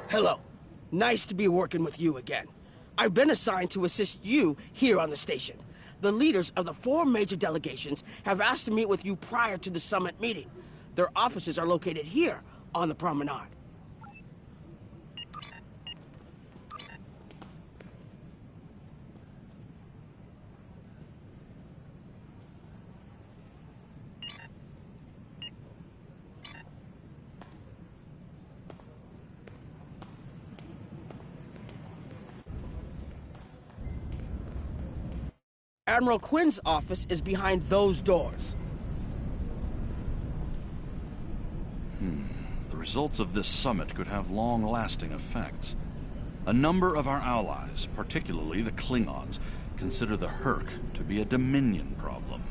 Hello. Nice to be working with you again. I've been assigned to assist you here on the station. The leaders of the 4 major delegations have asked to meet with you prior to the summit meeting. Their offices are located here on the promenade. Admiral Quinn's office is behind those doors. The results of this summit could have long-lasting effects. A number of our allies, particularly the Klingons, consider the Herc to be a Dominion problem.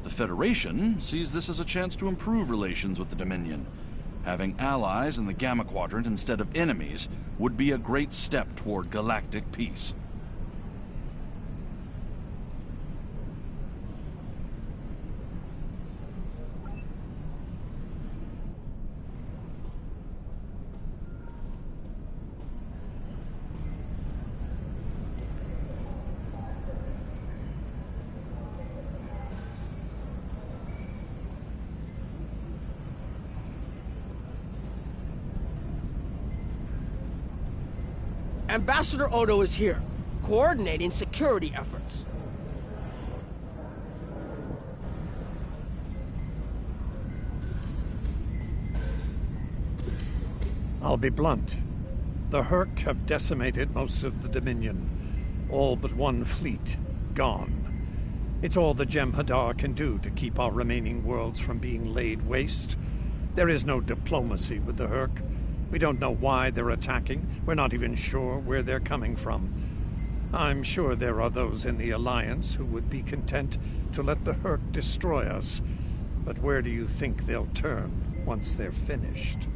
The Federation sees this as a chance to improve relations with the Dominion. Having allies in the Gamma Quadrant instead of enemies would be a great step toward galactic peace. Ambassador Odo is here, coordinating security efforts. I'll be blunt. The Hurk have decimated most of the Dominion. All but one fleet gone. It's all the Jem'Hadar can do to keep our remaining worlds from being laid waste. There is no diplomacy with the Hurk. We don't know why they're attacking. We're not even sure where they're coming from. I'm sure there are those in the Alliance who would be content to let the Hurk destroy us. But where do you think they'll turn once they're finished?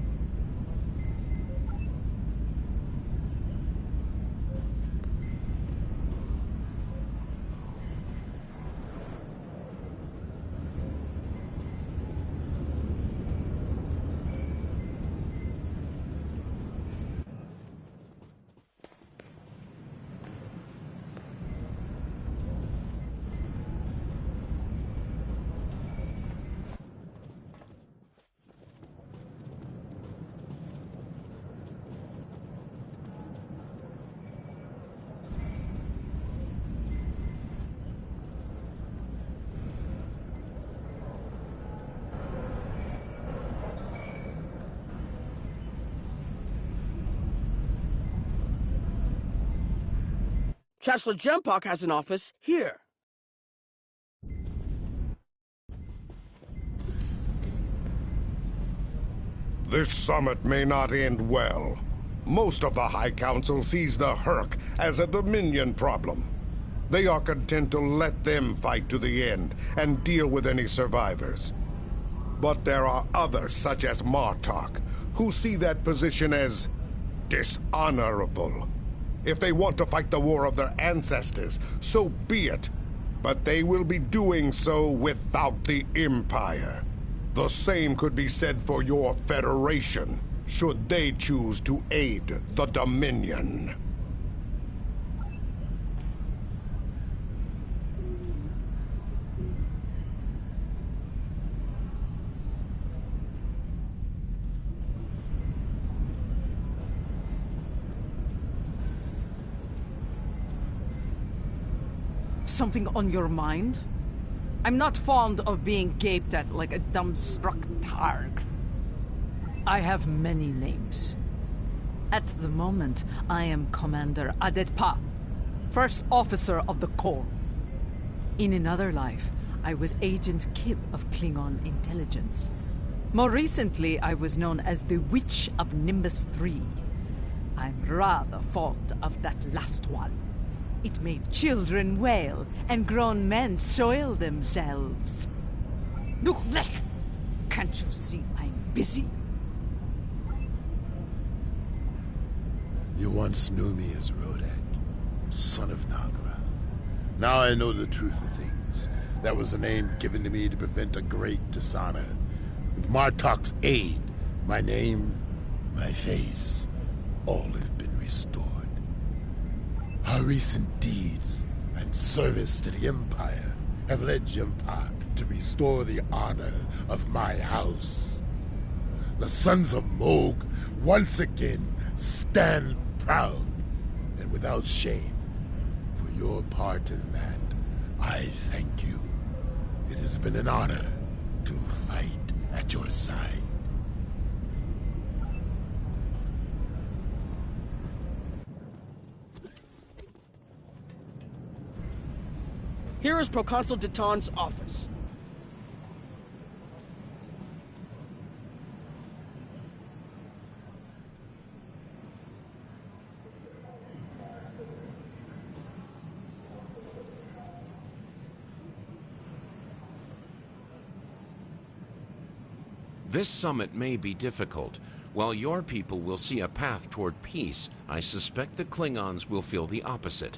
Chancellor Jempak has an office here. This summit may not end well. Most of the High Council sees the Hurk as a Dominion problem. They are content to let them fight to the end and deal with any survivors. But there are others, such as Martok, who see that position as dishonorable. If they want to fight the war of their ancestors, so be it. But they will be doing so without the Empire. The same could be said for your Federation, should they choose to aid the Dominion. Something on your mind? I'm not fond of being gaped at like a dumbstruck targ. I have many names. At the moment, I am Commander Adetpa, First Officer of the Corps. In another life, I was Agent Kib of Klingon Intelligence. More recently, I was known as the Witch of Nimbus 3. I'm rather fond of that last one. It made children wail and grown men soil themselves. Duchlech! Can't you see I'm busy? You once knew me as Rodak, son of Nagra. Now I know the truth of things. That was a name given to me to prevent a great dishonor. With Martok's aid, my name, my face, all have been restored. Our recent deeds and service to the Empire have led Jempak to restore the honor of my house. The sons of Moog once again stand proud and without shame. For your part in that, I thank you. It has been an honor to fight at your side. Here is Proconsul Deton's office. This summit may be difficult. While your people will see a path toward peace, I suspect the Klingons will feel the opposite.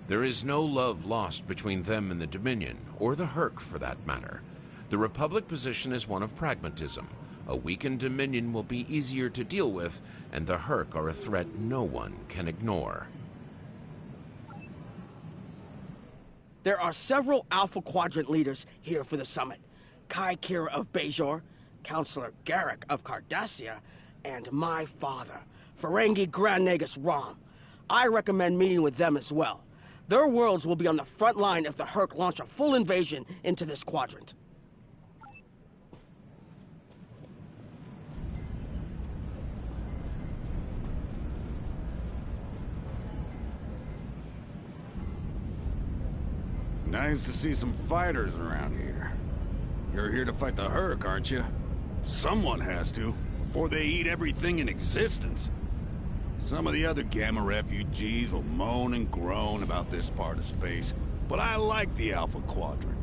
There is no love lost between them and the Dominion, or the Hurk for that matter. The Republic position is one of pragmatism. A weakened Dominion will be easier to deal with, and the Hurk are a threat no one can ignore. There are several Alpha Quadrant leaders here for the summit. Kai Kira of Bajor, Counselor Garrick of Cardassia, and my father, Ferengi Grand Nagus Rom. I recommend meeting with them as well. Their worlds will be on the front line if the Herc launch a full invasion into this quadrant. Nice to see some fighters around here. You're here to fight the Herc, aren't you? Someone has to, before they eat everything in existence. Some of the other Gamma refugees will moan and groan about this part of space, but I like the Alpha Quadrant.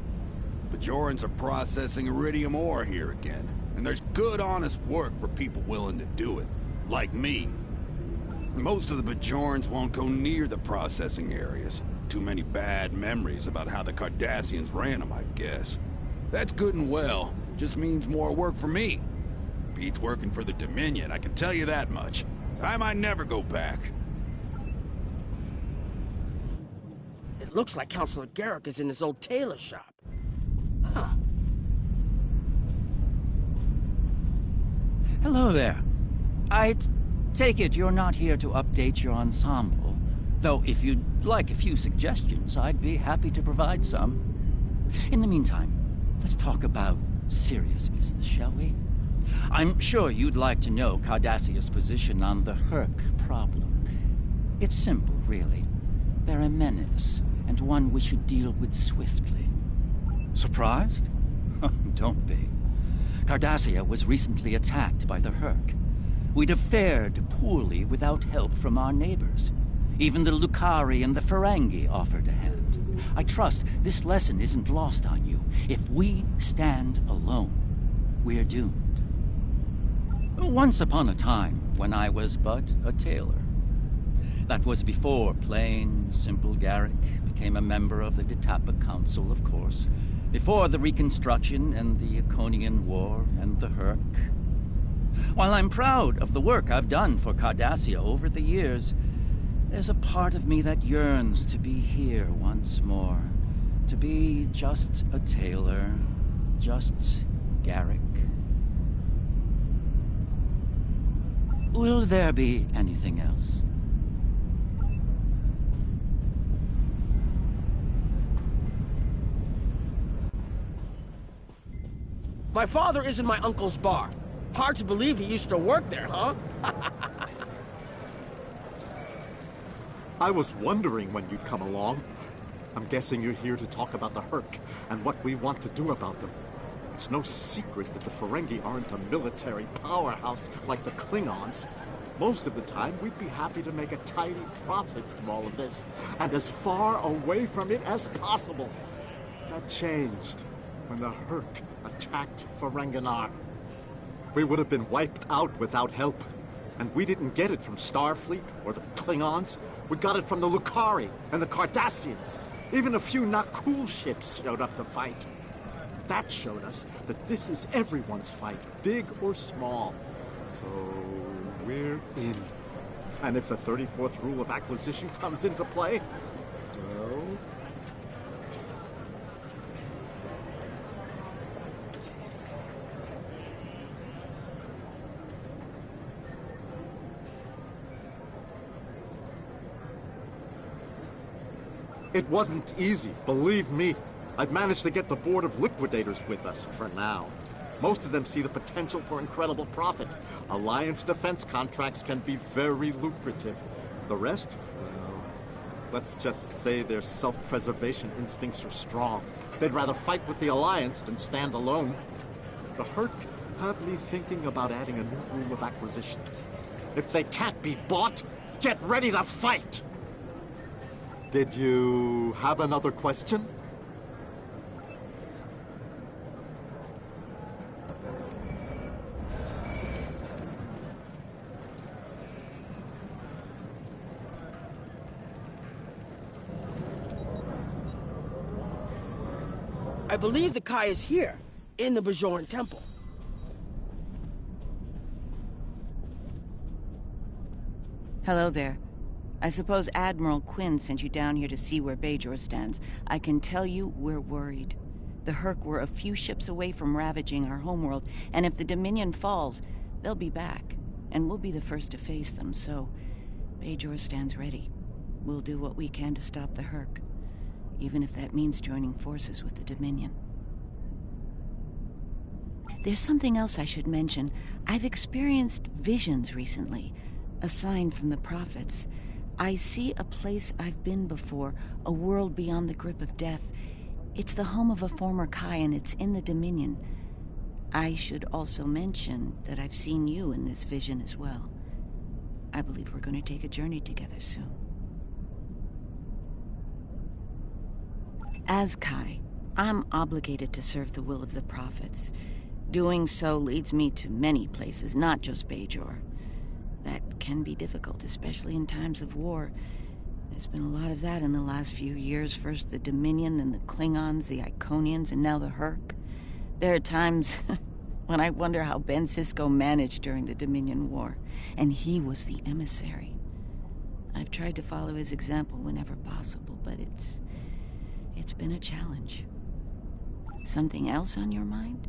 Bajorans are processing iridium ore here again, and there's good, honest work for people willing to do it, like me. Most of the Bajorans won't go near the processing areas. Too many bad memories about how the Cardassians ran them, I guess. That's good and well, just means more work for me. Beats working for the Dominion, I can tell you that much. I might never go back. It looks like Counselor Garrick is in his old tailor shop. Huh. Hello there. I take it you're not here to update your ensemble. Though if you'd like a few suggestions, I'd be happy to provide some. In the meantime, let's talk about serious business, shall we? I'm sure you'd like to know Cardassia's position on the Herc problem. It's simple, really. They're a menace, and one we should deal with swiftly. Surprised? Don't be. Cardassia was recently attacked by the Herc. We'd have fared poorly without help from our neighbors. Even the Lucari and the Ferengi offered a hand. I trust this lesson isn't lost on you. If we stand alone, we're doomed. Once upon a time, when I was but a tailor. That was before plain, simple Garrick became a member of the Detapa Council, of course. Before the Reconstruction and the Iconian War and the Herc. While I'm proud of the work I've done for Cardassia over the years, there's a part of me that yearns to be here once more. To be just a tailor, just Garrick. Will there be anything else? My father is in my uncle's bar. Hard to believe he used to work there, huh? I was wondering when you'd come along. I'm guessing you're here to talk about the Herc and what we want to do about them. It's no secret that the Ferengi aren't a military powerhouse like the Klingons. Most of the time, we'd be happy to make a tidy profit from all of this, and as far away from it as possible. That changed when the Herc attacked Ferenginar. We would have been wiped out without help. And we didn't get it from Starfleet or the Klingons. We got it from the Lucari and the Cardassians. Even a few not cool ships showed up to fight. That showed us that this is everyone's fight, big or small. So we're in. And if the 34th rule of acquisition comes into play, well... It wasn't easy, believe me. I've managed to get the Board of Liquidators with us, for now. Most of them see the potential for incredible profit. Alliance defense contracts can be very lucrative. The rest, well, let's just say their self-preservation instincts are strong. They'd rather fight with the Alliance than stand alone. The Herc have me thinking about adding a new rule of acquisition. If they can't be bought, get ready to fight! Did you have another question? I believe the Kai is here, in the Bajoran Temple. Hello there. I suppose Admiral Quinn sent you down here to see where Bajor stands. I can tell you we're worried. The Herc were a few ships away from ravaging our homeworld, and if the Dominion falls, they'll be back, and we'll be the first to face them, so Bajor stands ready. we'll do what we can to stop the Herc, even if that means joining forces with the Dominion. There's something else I should mention. I've experienced visions recently, a sign from the prophets. I see a place I've been before, a world beyond the grip of death. It's the home of a former Kai, and it's in the Dominion. I should also mention that I've seen you in this vision as well. I believe we're going to take a journey together soon. As Kai, I'm obligated to serve the will of the prophets. Doing so leads me to many places, not just Bajor. That can be difficult, especially in times of war. There's been a lot of that in the last few years. First the Dominion, then the Klingons, the Iconians, and now the Herc. There are times when I wonder how Ben Sisko managed during the Dominion War, and he was the emissary. I've tried to follow his example whenever possible, but it's been a challenge. Something else on your mind?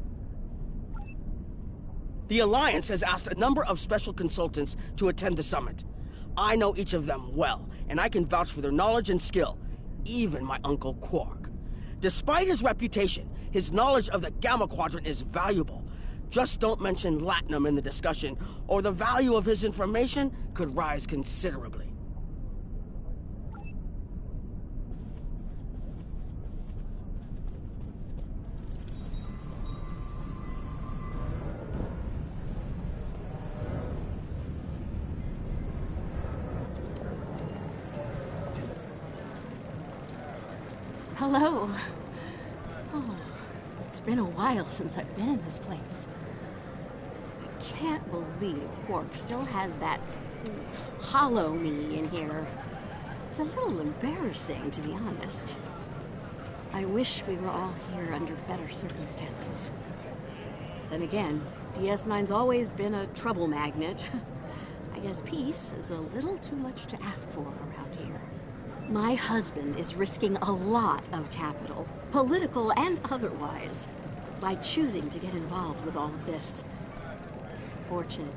The Alliance has asked a number of special consultants to attend the summit. I know each of them well, and I can vouch for their knowledge and skill, even my Uncle Quark. Despite his reputation, his knowledge of the Gamma Quadrant is valuable. Just don't mention Latinum in the discussion, or the value of his information could rise considerably. Hello. Oh, it's been a while since I've been in this place. I can't believe Quark still has that hollow me in here. It's a little embarrassing, to be honest. I wish we were all here under better circumstances. Then again, DS9's always been a trouble magnet. I guess peace is a little too much to ask for around here. My husband is risking a lot of capital, political and otherwise, by choosing to get involved with all of this. Fortunately,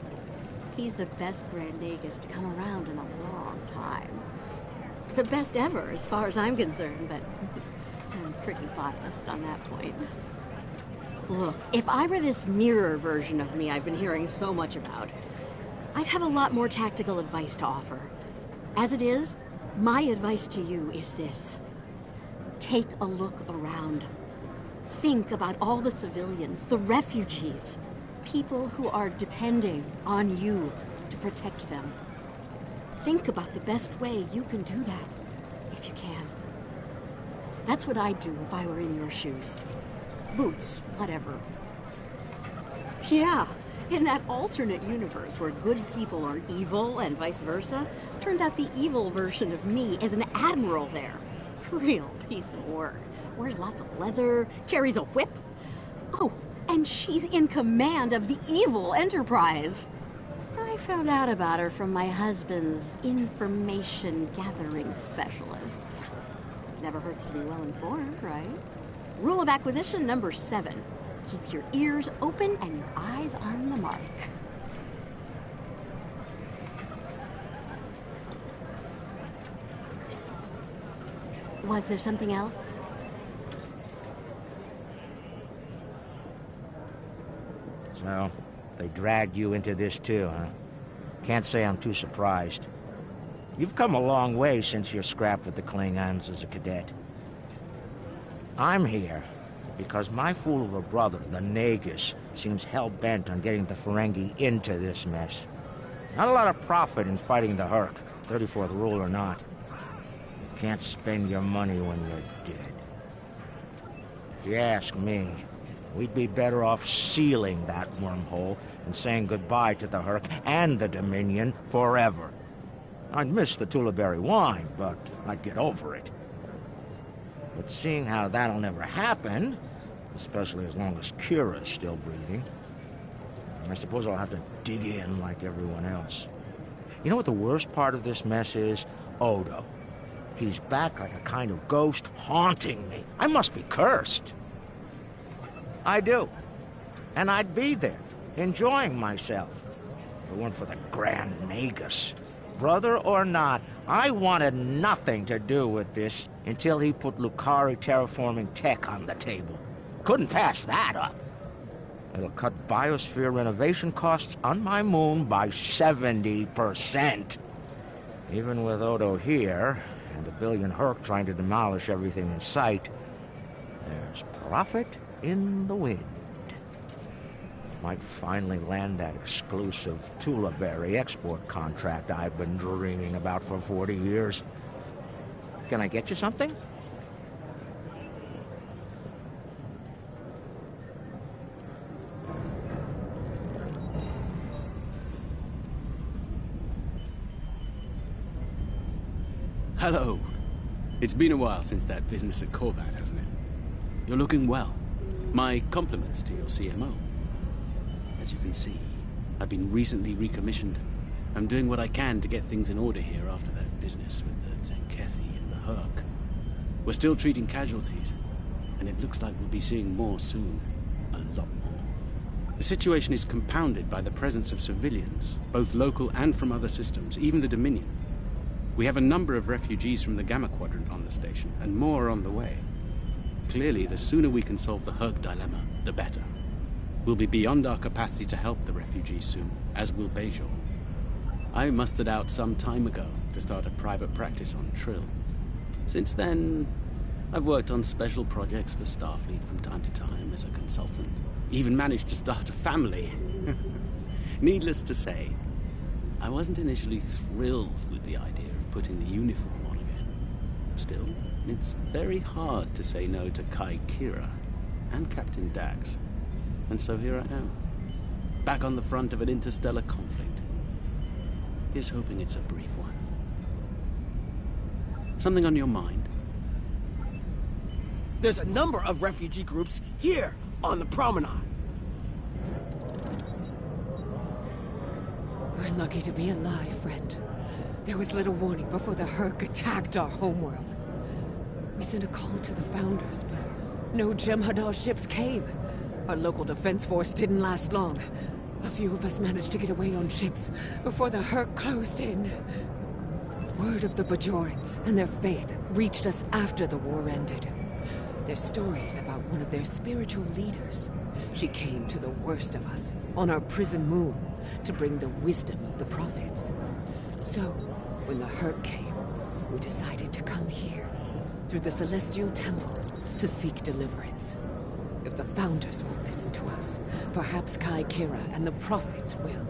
he's the best Grand Nagus to come around in a long time. The best ever, as far as I'm concerned, but I'm pretty biased on that point. Look, if I were this mirror version of me I've been hearing so much about, I'd have a lot more tactical advice to offer. As it is, my advice to you is this. Take a look around. Think about all the civilians, the refugees, people who are depending on you to protect them. Think about the best way you can do that, if you can. That's what I'd do if I were in your shoes. Boots, whatever. Yeah. In that alternate universe where good people are evil and vice versa, turns out the evil version of me is an admiral there. Real piece of work. Wears lots of leather, carries a whip. Oh, and she's in command of the evil Enterprise. I found out about her from my husband's information gathering specialists. Never hurts to be well informed, right? Rule of acquisition number 7. Keep your ears open and your eyes on the mark. Was there something else? So, they dragged you into this too, huh? Can't say I'm too surprised. You've come a long way since your scrap with the Klingons as a cadet. I'm here because my fool of a brother, the Nagus, seems hell-bent on getting the Ferengi into this mess. Not a lot of profit in fighting the Herc, 34th rule or not. You can't spend your money when you're dead. If you ask me, we'd be better off sealing that wormhole and saying goodbye to the Herc and the Dominion forever. I'd miss the Tulaberry wine, but I'd get over it. But seeing how that'll never happen, especially as long as Kira's still breathing, I suppose I'll have to dig in like everyone else. You know what the worst part of this mess is? Odo. He's back like a kind of ghost haunting me. I must be cursed. I do. And I'd be there, enjoying myself, if it weren't for the Grand Nagus. Brother or not, I wanted nothing to do with this until he put Lucari terraforming tech on the table. Couldn't pass that up. It'll cut biosphere renovation costs on my moon by 70%. Even with Odo here, and a billion Herc trying to demolish everything in sight, there's profit in the wind. Might finally land that exclusive Tula Berry export contract I've been dreaming about for 40 years. Can I get you something? Hello. It's been a while since that business at Corvat, hasn't it? You're looking well. My compliments to your CMO. As you can see, I've been recently recommissioned. I'm doing what I can to get things in order here after that business with the Zenkethi and the Herc. We're still treating casualties, and it looks like we'll be seeing more soon. A lot more. The situation is compounded by the presence of civilians, both local and from other systems, even the Dominion. We have a number of refugees from the Gamma Quadrant on the station, and more are on the way. Clearly, the sooner we can solve the Herc dilemma, the better. We'll be beyond our capacity to help the refugees soon, as will Bajor. I mustered out some time ago to start a private practice on Trill. Since then, I've worked on special projects for Starfleet from time to time as a consultant. Even managed to start a family. Needless to say, I wasn't initially thrilled with the idea of putting the uniform on again. Still, it's very hard to say no to Kai Kira and Captain Dax. And so here I am, back on the front of an interstellar conflict. Here's hoping it's a brief one. Something on your mind? There's a number of refugee groups here on the promenade. We're lucky to be alive, friend. There was little warning before the Herc attacked our homeworld. We sent a call to the Founders, but no Jem'Hadar ships came. Our local defense force didn't last long. A few of us managed to get away on ships before the Herc closed in. Word of the Bajorans and their faith reached us after the war ended. Their stories about one of their spiritual leaders. She came to the worst of us, on our prison moon, to bring the wisdom of the prophets. So, when the Herc came, we decided to come here, through the Celestial Temple, to seek deliverance. If the Founders won't listen to us, perhaps Kai Kira and the prophets will.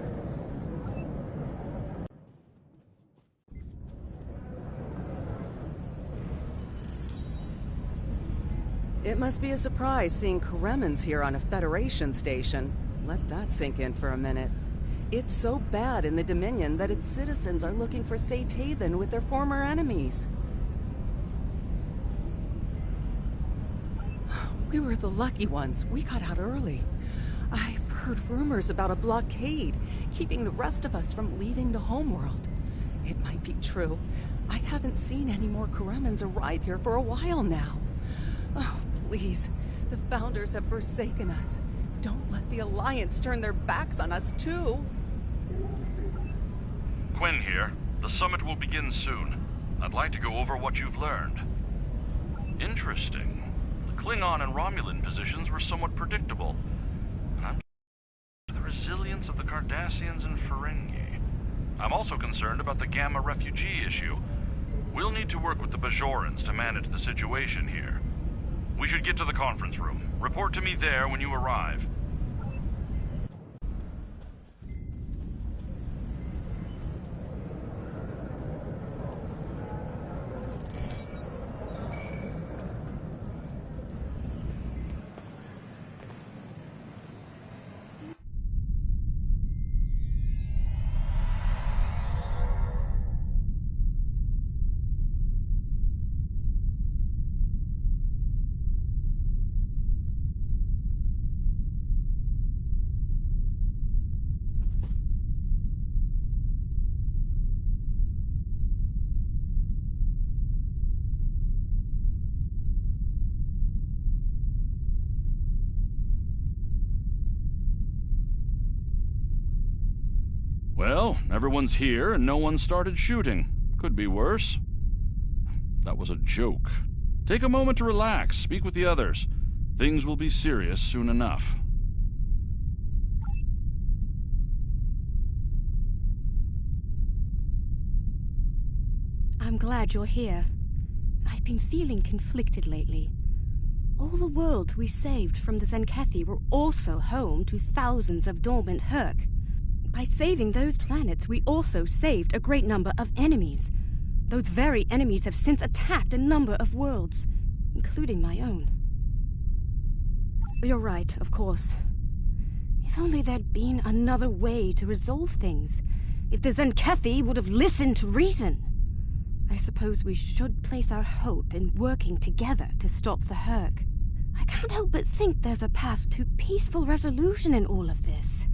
It must be a surprise seeing Koremans here on a Federation station. Let that sink in for a minute. It's so bad in the Dominion that its citizens are looking for safe haven with their former enemies. We were the lucky ones. We got out early. I've heard rumors about a blockade, keeping the rest of us from leaving the homeworld. It might be true. I haven't seen any more Koremans arrive here for a while now. Oh, please. The Founders have forsaken us. Don't let the Alliance turn their backs on us, too. Quinn here. The summit will begin soon. I'd like to go over what you've learned. Interesting. The Klingon and Romulan positions were somewhat predictable. And I'm the resilience of the Cardassians and Ferengi. I'm also concerned about the Gamma refugee issue. We'll need to work with the Bajorans to manage the situation here. We should get to the conference room. Report to me there when you arrive. Well, everyone's here and no one started shooting. Could be worse. That was a joke. Take a moment to relax, speak with the others. Things will be serious soon enough. I'm glad you're here. I've been feeling conflicted lately. All the worlds we saved from the Zenkethi were also home to thousands of dormant Herc. By saving those planets, we also saved a great number of enemies. Those very enemies have since attacked a number of worlds, including my own. You're right, of course. If only there'd been another way to resolve things. If the Zenkethi would have listened to reason. I suppose we should place our hope in working together to stop the Herc. I can't help but think there's a path to peaceful resolution in all of this.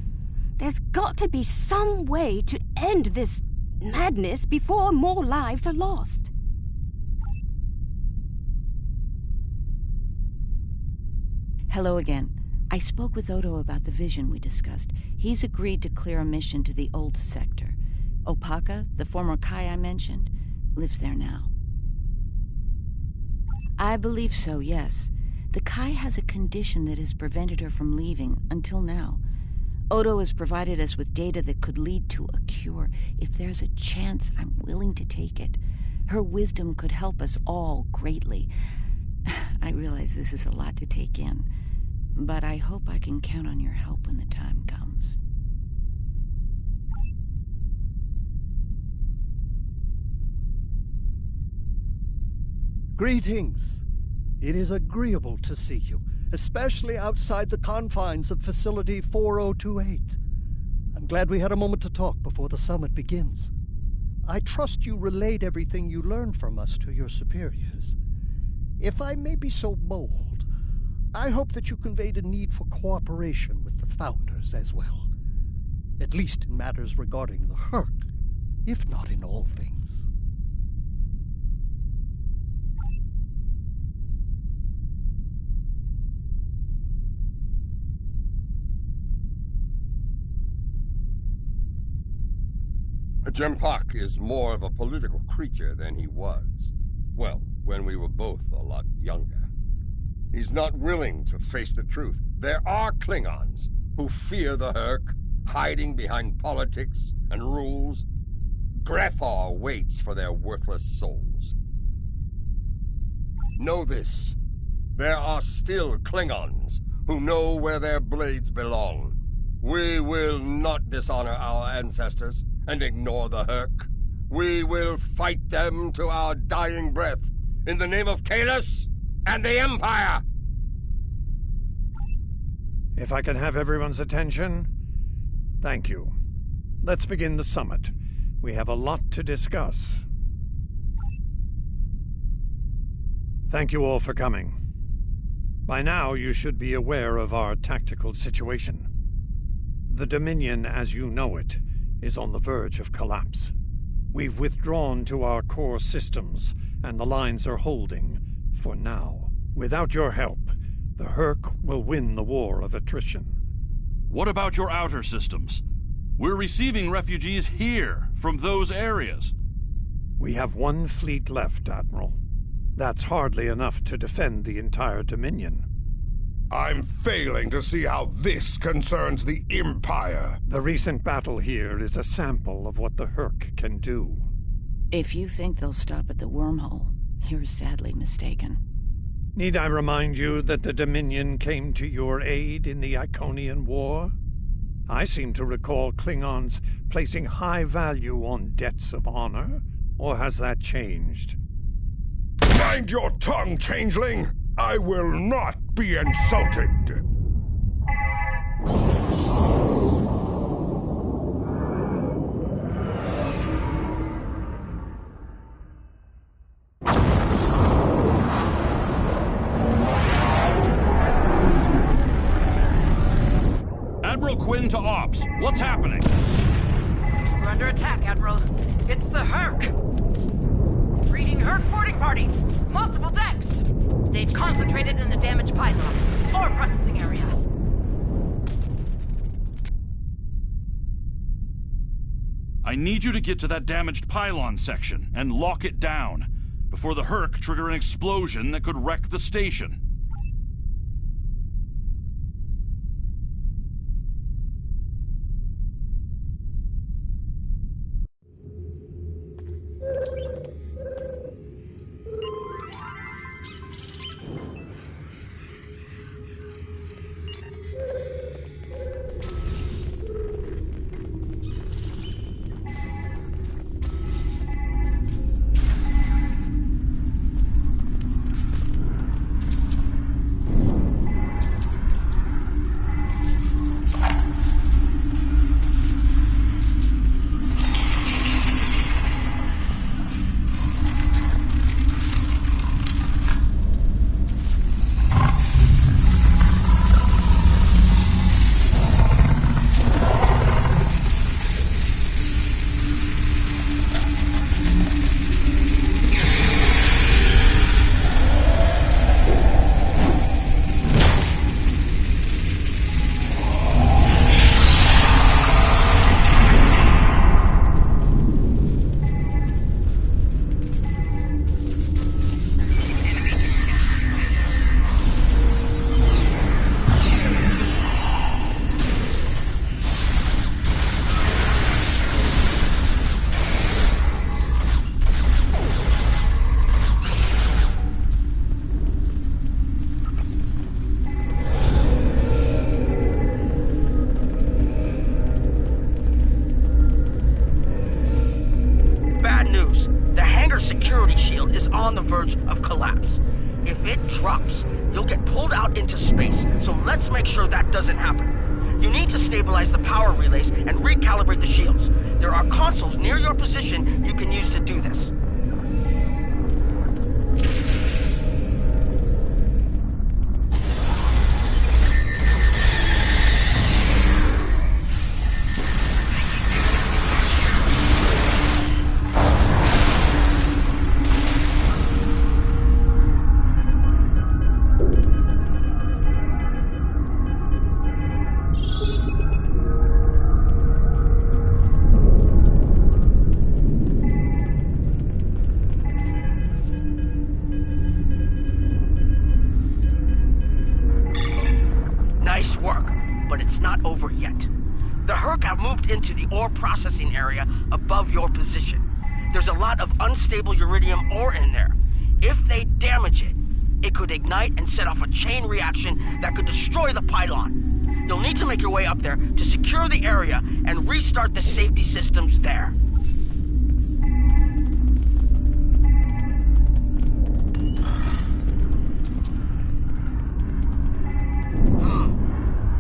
There's got to be some way to end this madness before more lives are lost. Hello again. I spoke with Odo about the vision we discussed. He's agreed to clear a mission to the old sector. Opaka, the former Kai I mentioned, lives there now. I believe so, yes. The Kai has a condition that has prevented her from leaving until now. Odo has provided us with data that could lead to a cure. If there's a chance, I'm willing to take it. Her wisdom could help us all greatly. I realize this is a lot to take in, but I hope I can count on your help when the time comes. Greetings. It is agreeable to see you, especially outside the confines of Facility 4028. I'm glad we had a moment to talk before the summit begins. I trust you relayed everything you learned from us to your superiors. If I may be so bold, I hope that you conveyed a need for cooperation with the Founders as well. At least in matters regarding the Herc, if not in all things. Jempak is more of a political creature than he was. Well, when we were both a lot younger. He's not willing to face the truth. There are Klingons who fear the Herc, hiding behind politics and rules. Grethar waits for their worthless souls. Know this. There are still Klingons who know where their blades belong. We will not dishonor our ancestors and ignore the Herc. We will fight them to our dying breath in the name of Kalis and the Empire! If I can have everyone's attention, thank you. Let's begin the summit. We have a lot to discuss. Thank you all for coming. By now, you should be aware of our tactical situation. The Dominion, as you know it, is on the verge of collapse. We've withdrawn to our core systems, and the lines are holding, for now. Without your help, the Herc will win the war of attrition. What about your outer systems? We're receiving refugees here, from those areas. We have one fleet left, Admiral. That's hardly enough to defend the entire Dominion. I'm failing to see how this concerns the Empire. The recent battle here is a sample of what the Herc can do. If you think they'll stop at the wormhole, you're sadly mistaken. Need I remind you that the Dominion came to your aid in the Iconian War? I seem to recall Klingons placing high value on debts of honor, or has that changed? Mind your tongue, changeling! I will not be insulted! Admiral Quinn to Ops. What's happening? We're under attack, Admiral. It's the Herc! Reading Herc boarding parties! Multiple decks! They've concentrated in the damaged pylon or processing area. I need you to get to that damaged pylon section and lock it down before the Herc trigger an explosion that could wreck the station. security shield is on the verge of collapse. If it drops, you'll get pulled out into space, so let's make sure that doesn't happen. You need to stabilize the power relays and recalibrate the shields. There are consoles near your position you can use to do this. Nice work, but it's not over yet. The Herc have moved into the ore processing area above your position. There's a lot of unstable uridium ore in there. If they damage it, it could ignite and set off a chain reaction that could destroy the pylon. You'll need to make your way up there to secure the area and restart the safety systems there.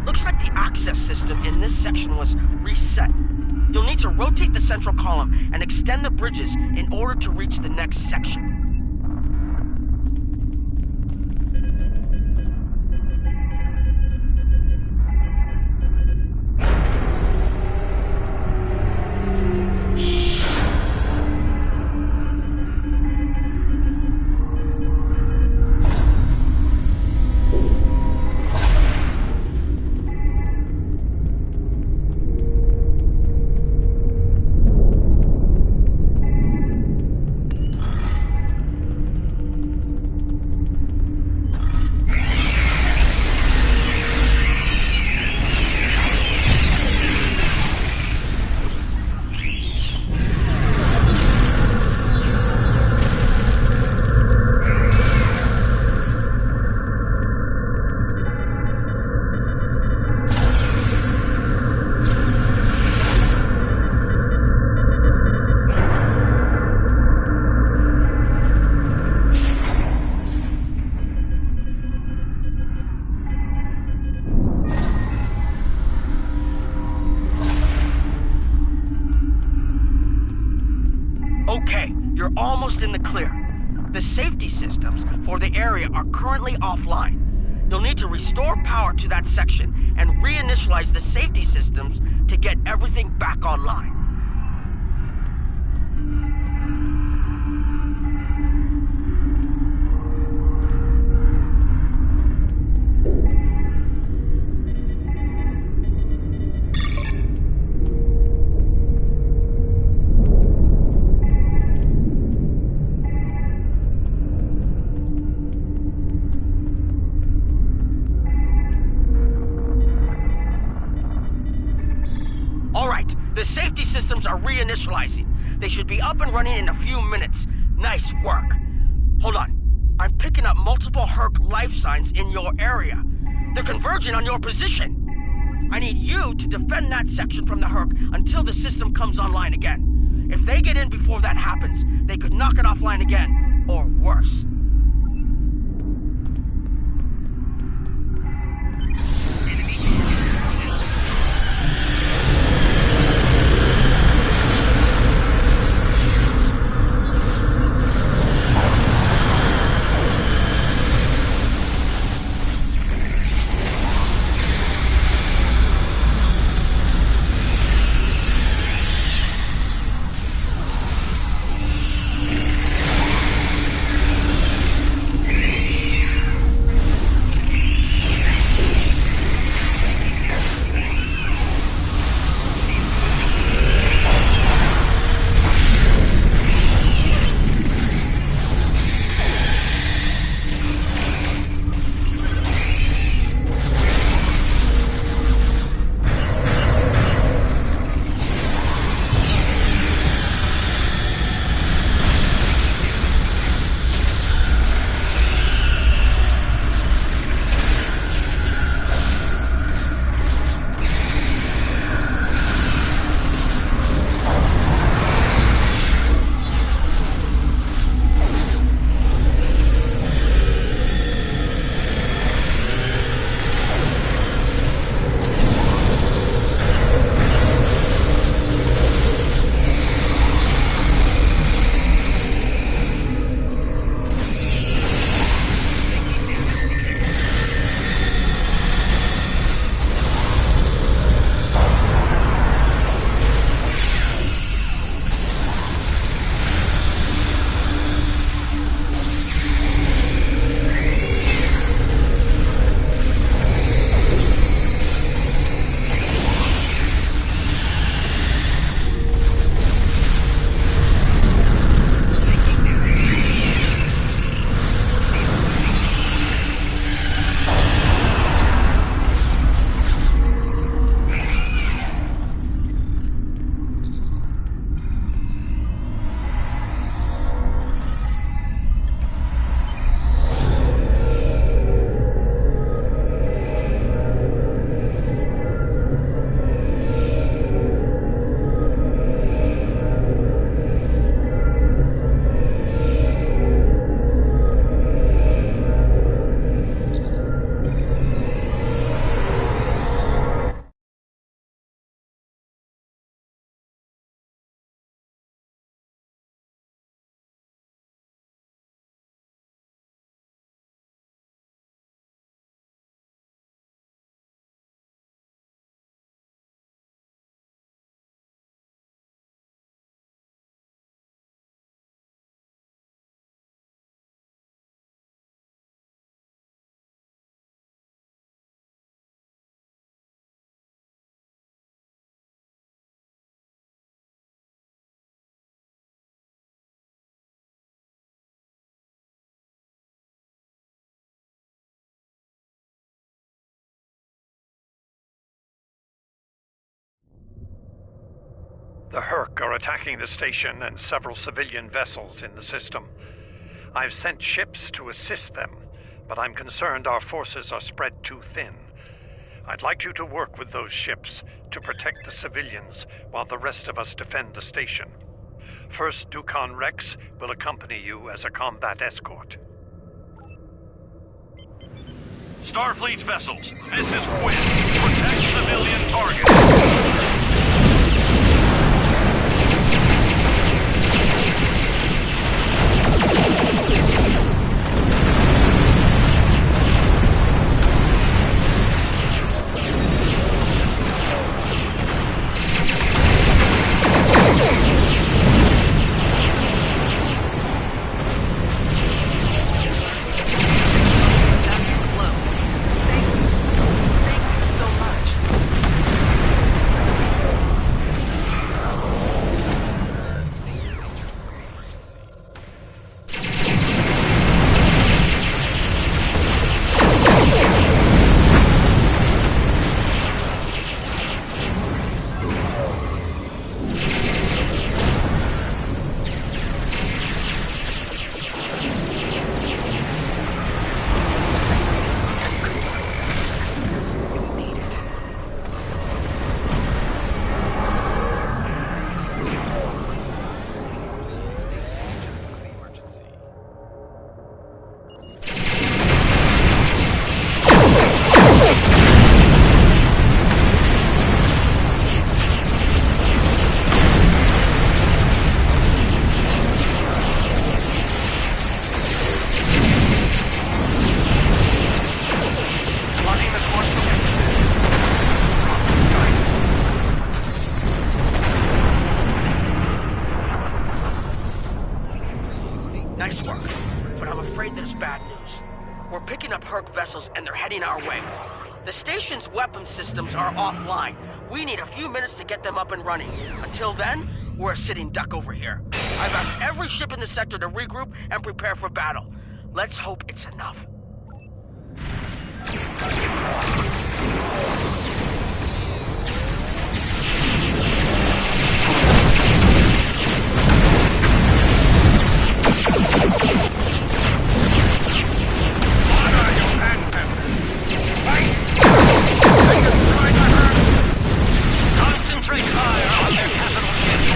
Looks like the access system in this section was reset. You'll need to rotate the central column and extend the bridges in order to reach the next section. Okay, you're almost in the clear. The safety systems for the area are currently offline. You'll need to restore power to that section and reinitialize the safety systems to get everything back online. safety systems are reinitializing. They should be up and running in a few minutes. Nice work. Hold on. I'm picking up multiple Herc life signs in your area. They're converging on your position. I need you to defend that section from the Herc until the system comes online again. If they get in before that happens, they could knock it offline again, or worse. The Herc are attacking the station and several civilian vessels in the system. I've sent ships to assist them, but I'm concerned our forces are spread too thin. I'd like you to work with those ships to protect the civilians while the rest of us defend the station. First Dukan Rex will accompany you as a combat escort. Starfleet vessels, this is Quinn. Protect civilian targets. We're picking up Herc vessels and they're heading our way. The station's weapon systems are offline. We need a few minutes to get them up and running. Until then, we're a sitting duck over here. I've asked every ship in the sector to regroup and prepare for battle. Let's hope it's enough. Concentrate fire on their capital ships.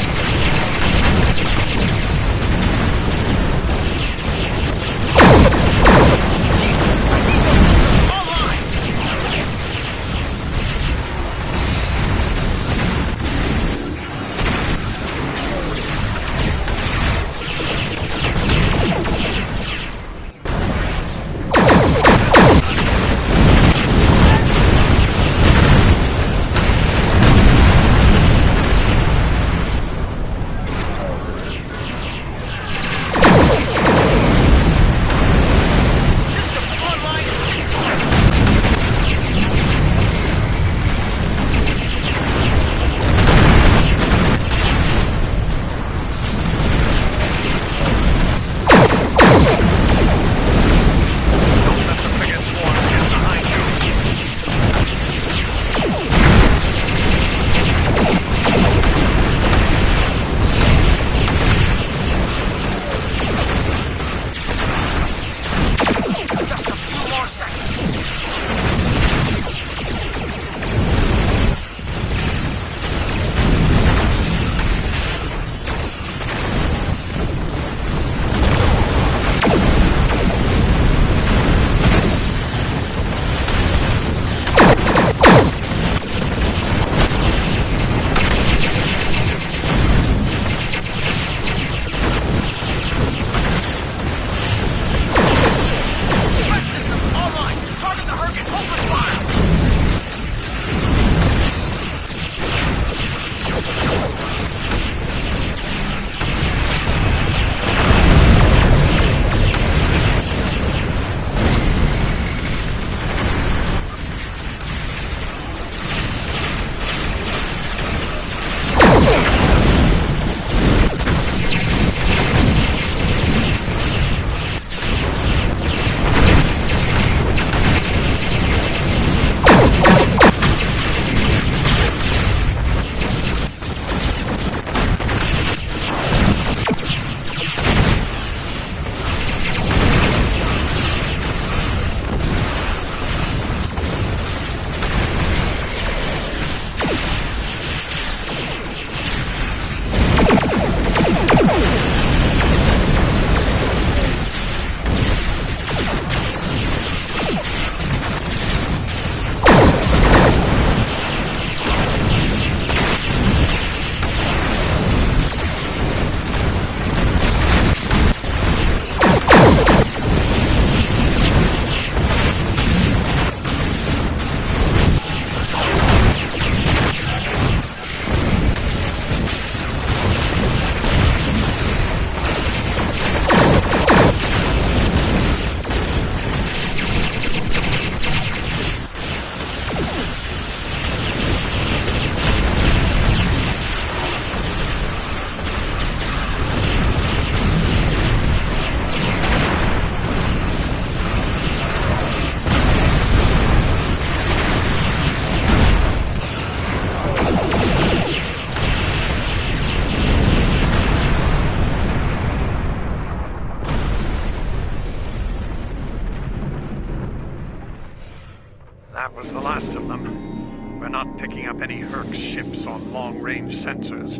That was the last of them. We're not picking up any Herc ships on long-range sensors.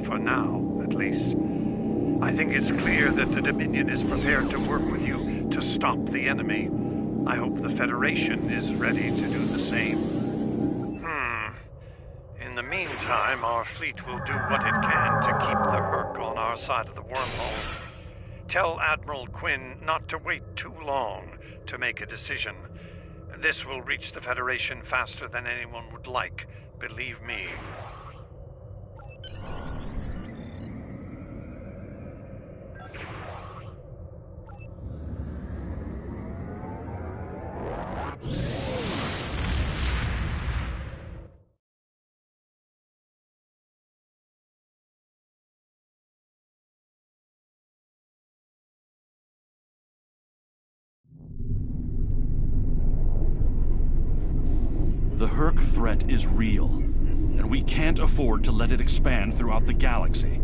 For now, at least. I think it's clear that the Dominion is prepared to work with you to stop the enemy. I hope the Federation is ready to do the same. In the meantime, our fleet will do what it can to keep the Herc on our side of the wormhole. Tell Admiral Quinn not to wait too long to make a decision. This will reach the Federation faster than anyone would like, believe me. The Herc threat is real, and we can't afford to let it expand throughout the galaxy.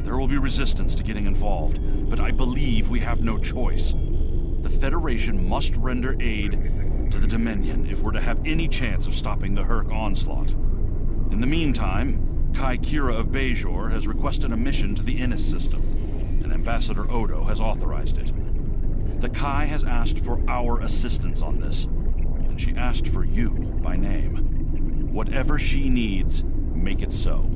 There will be resistance to getting involved, but I believe we have no choice. The Federation must render aid to the Dominion if we're to have any chance of stopping the Herc onslaught. In the meantime, Kai Kira of Bajor has requested a mission to the Innis system, and Ambassador Odo has authorized it. The Kai has asked for our assistance on this, and she asked for you by name. Whatever she needs, make it so.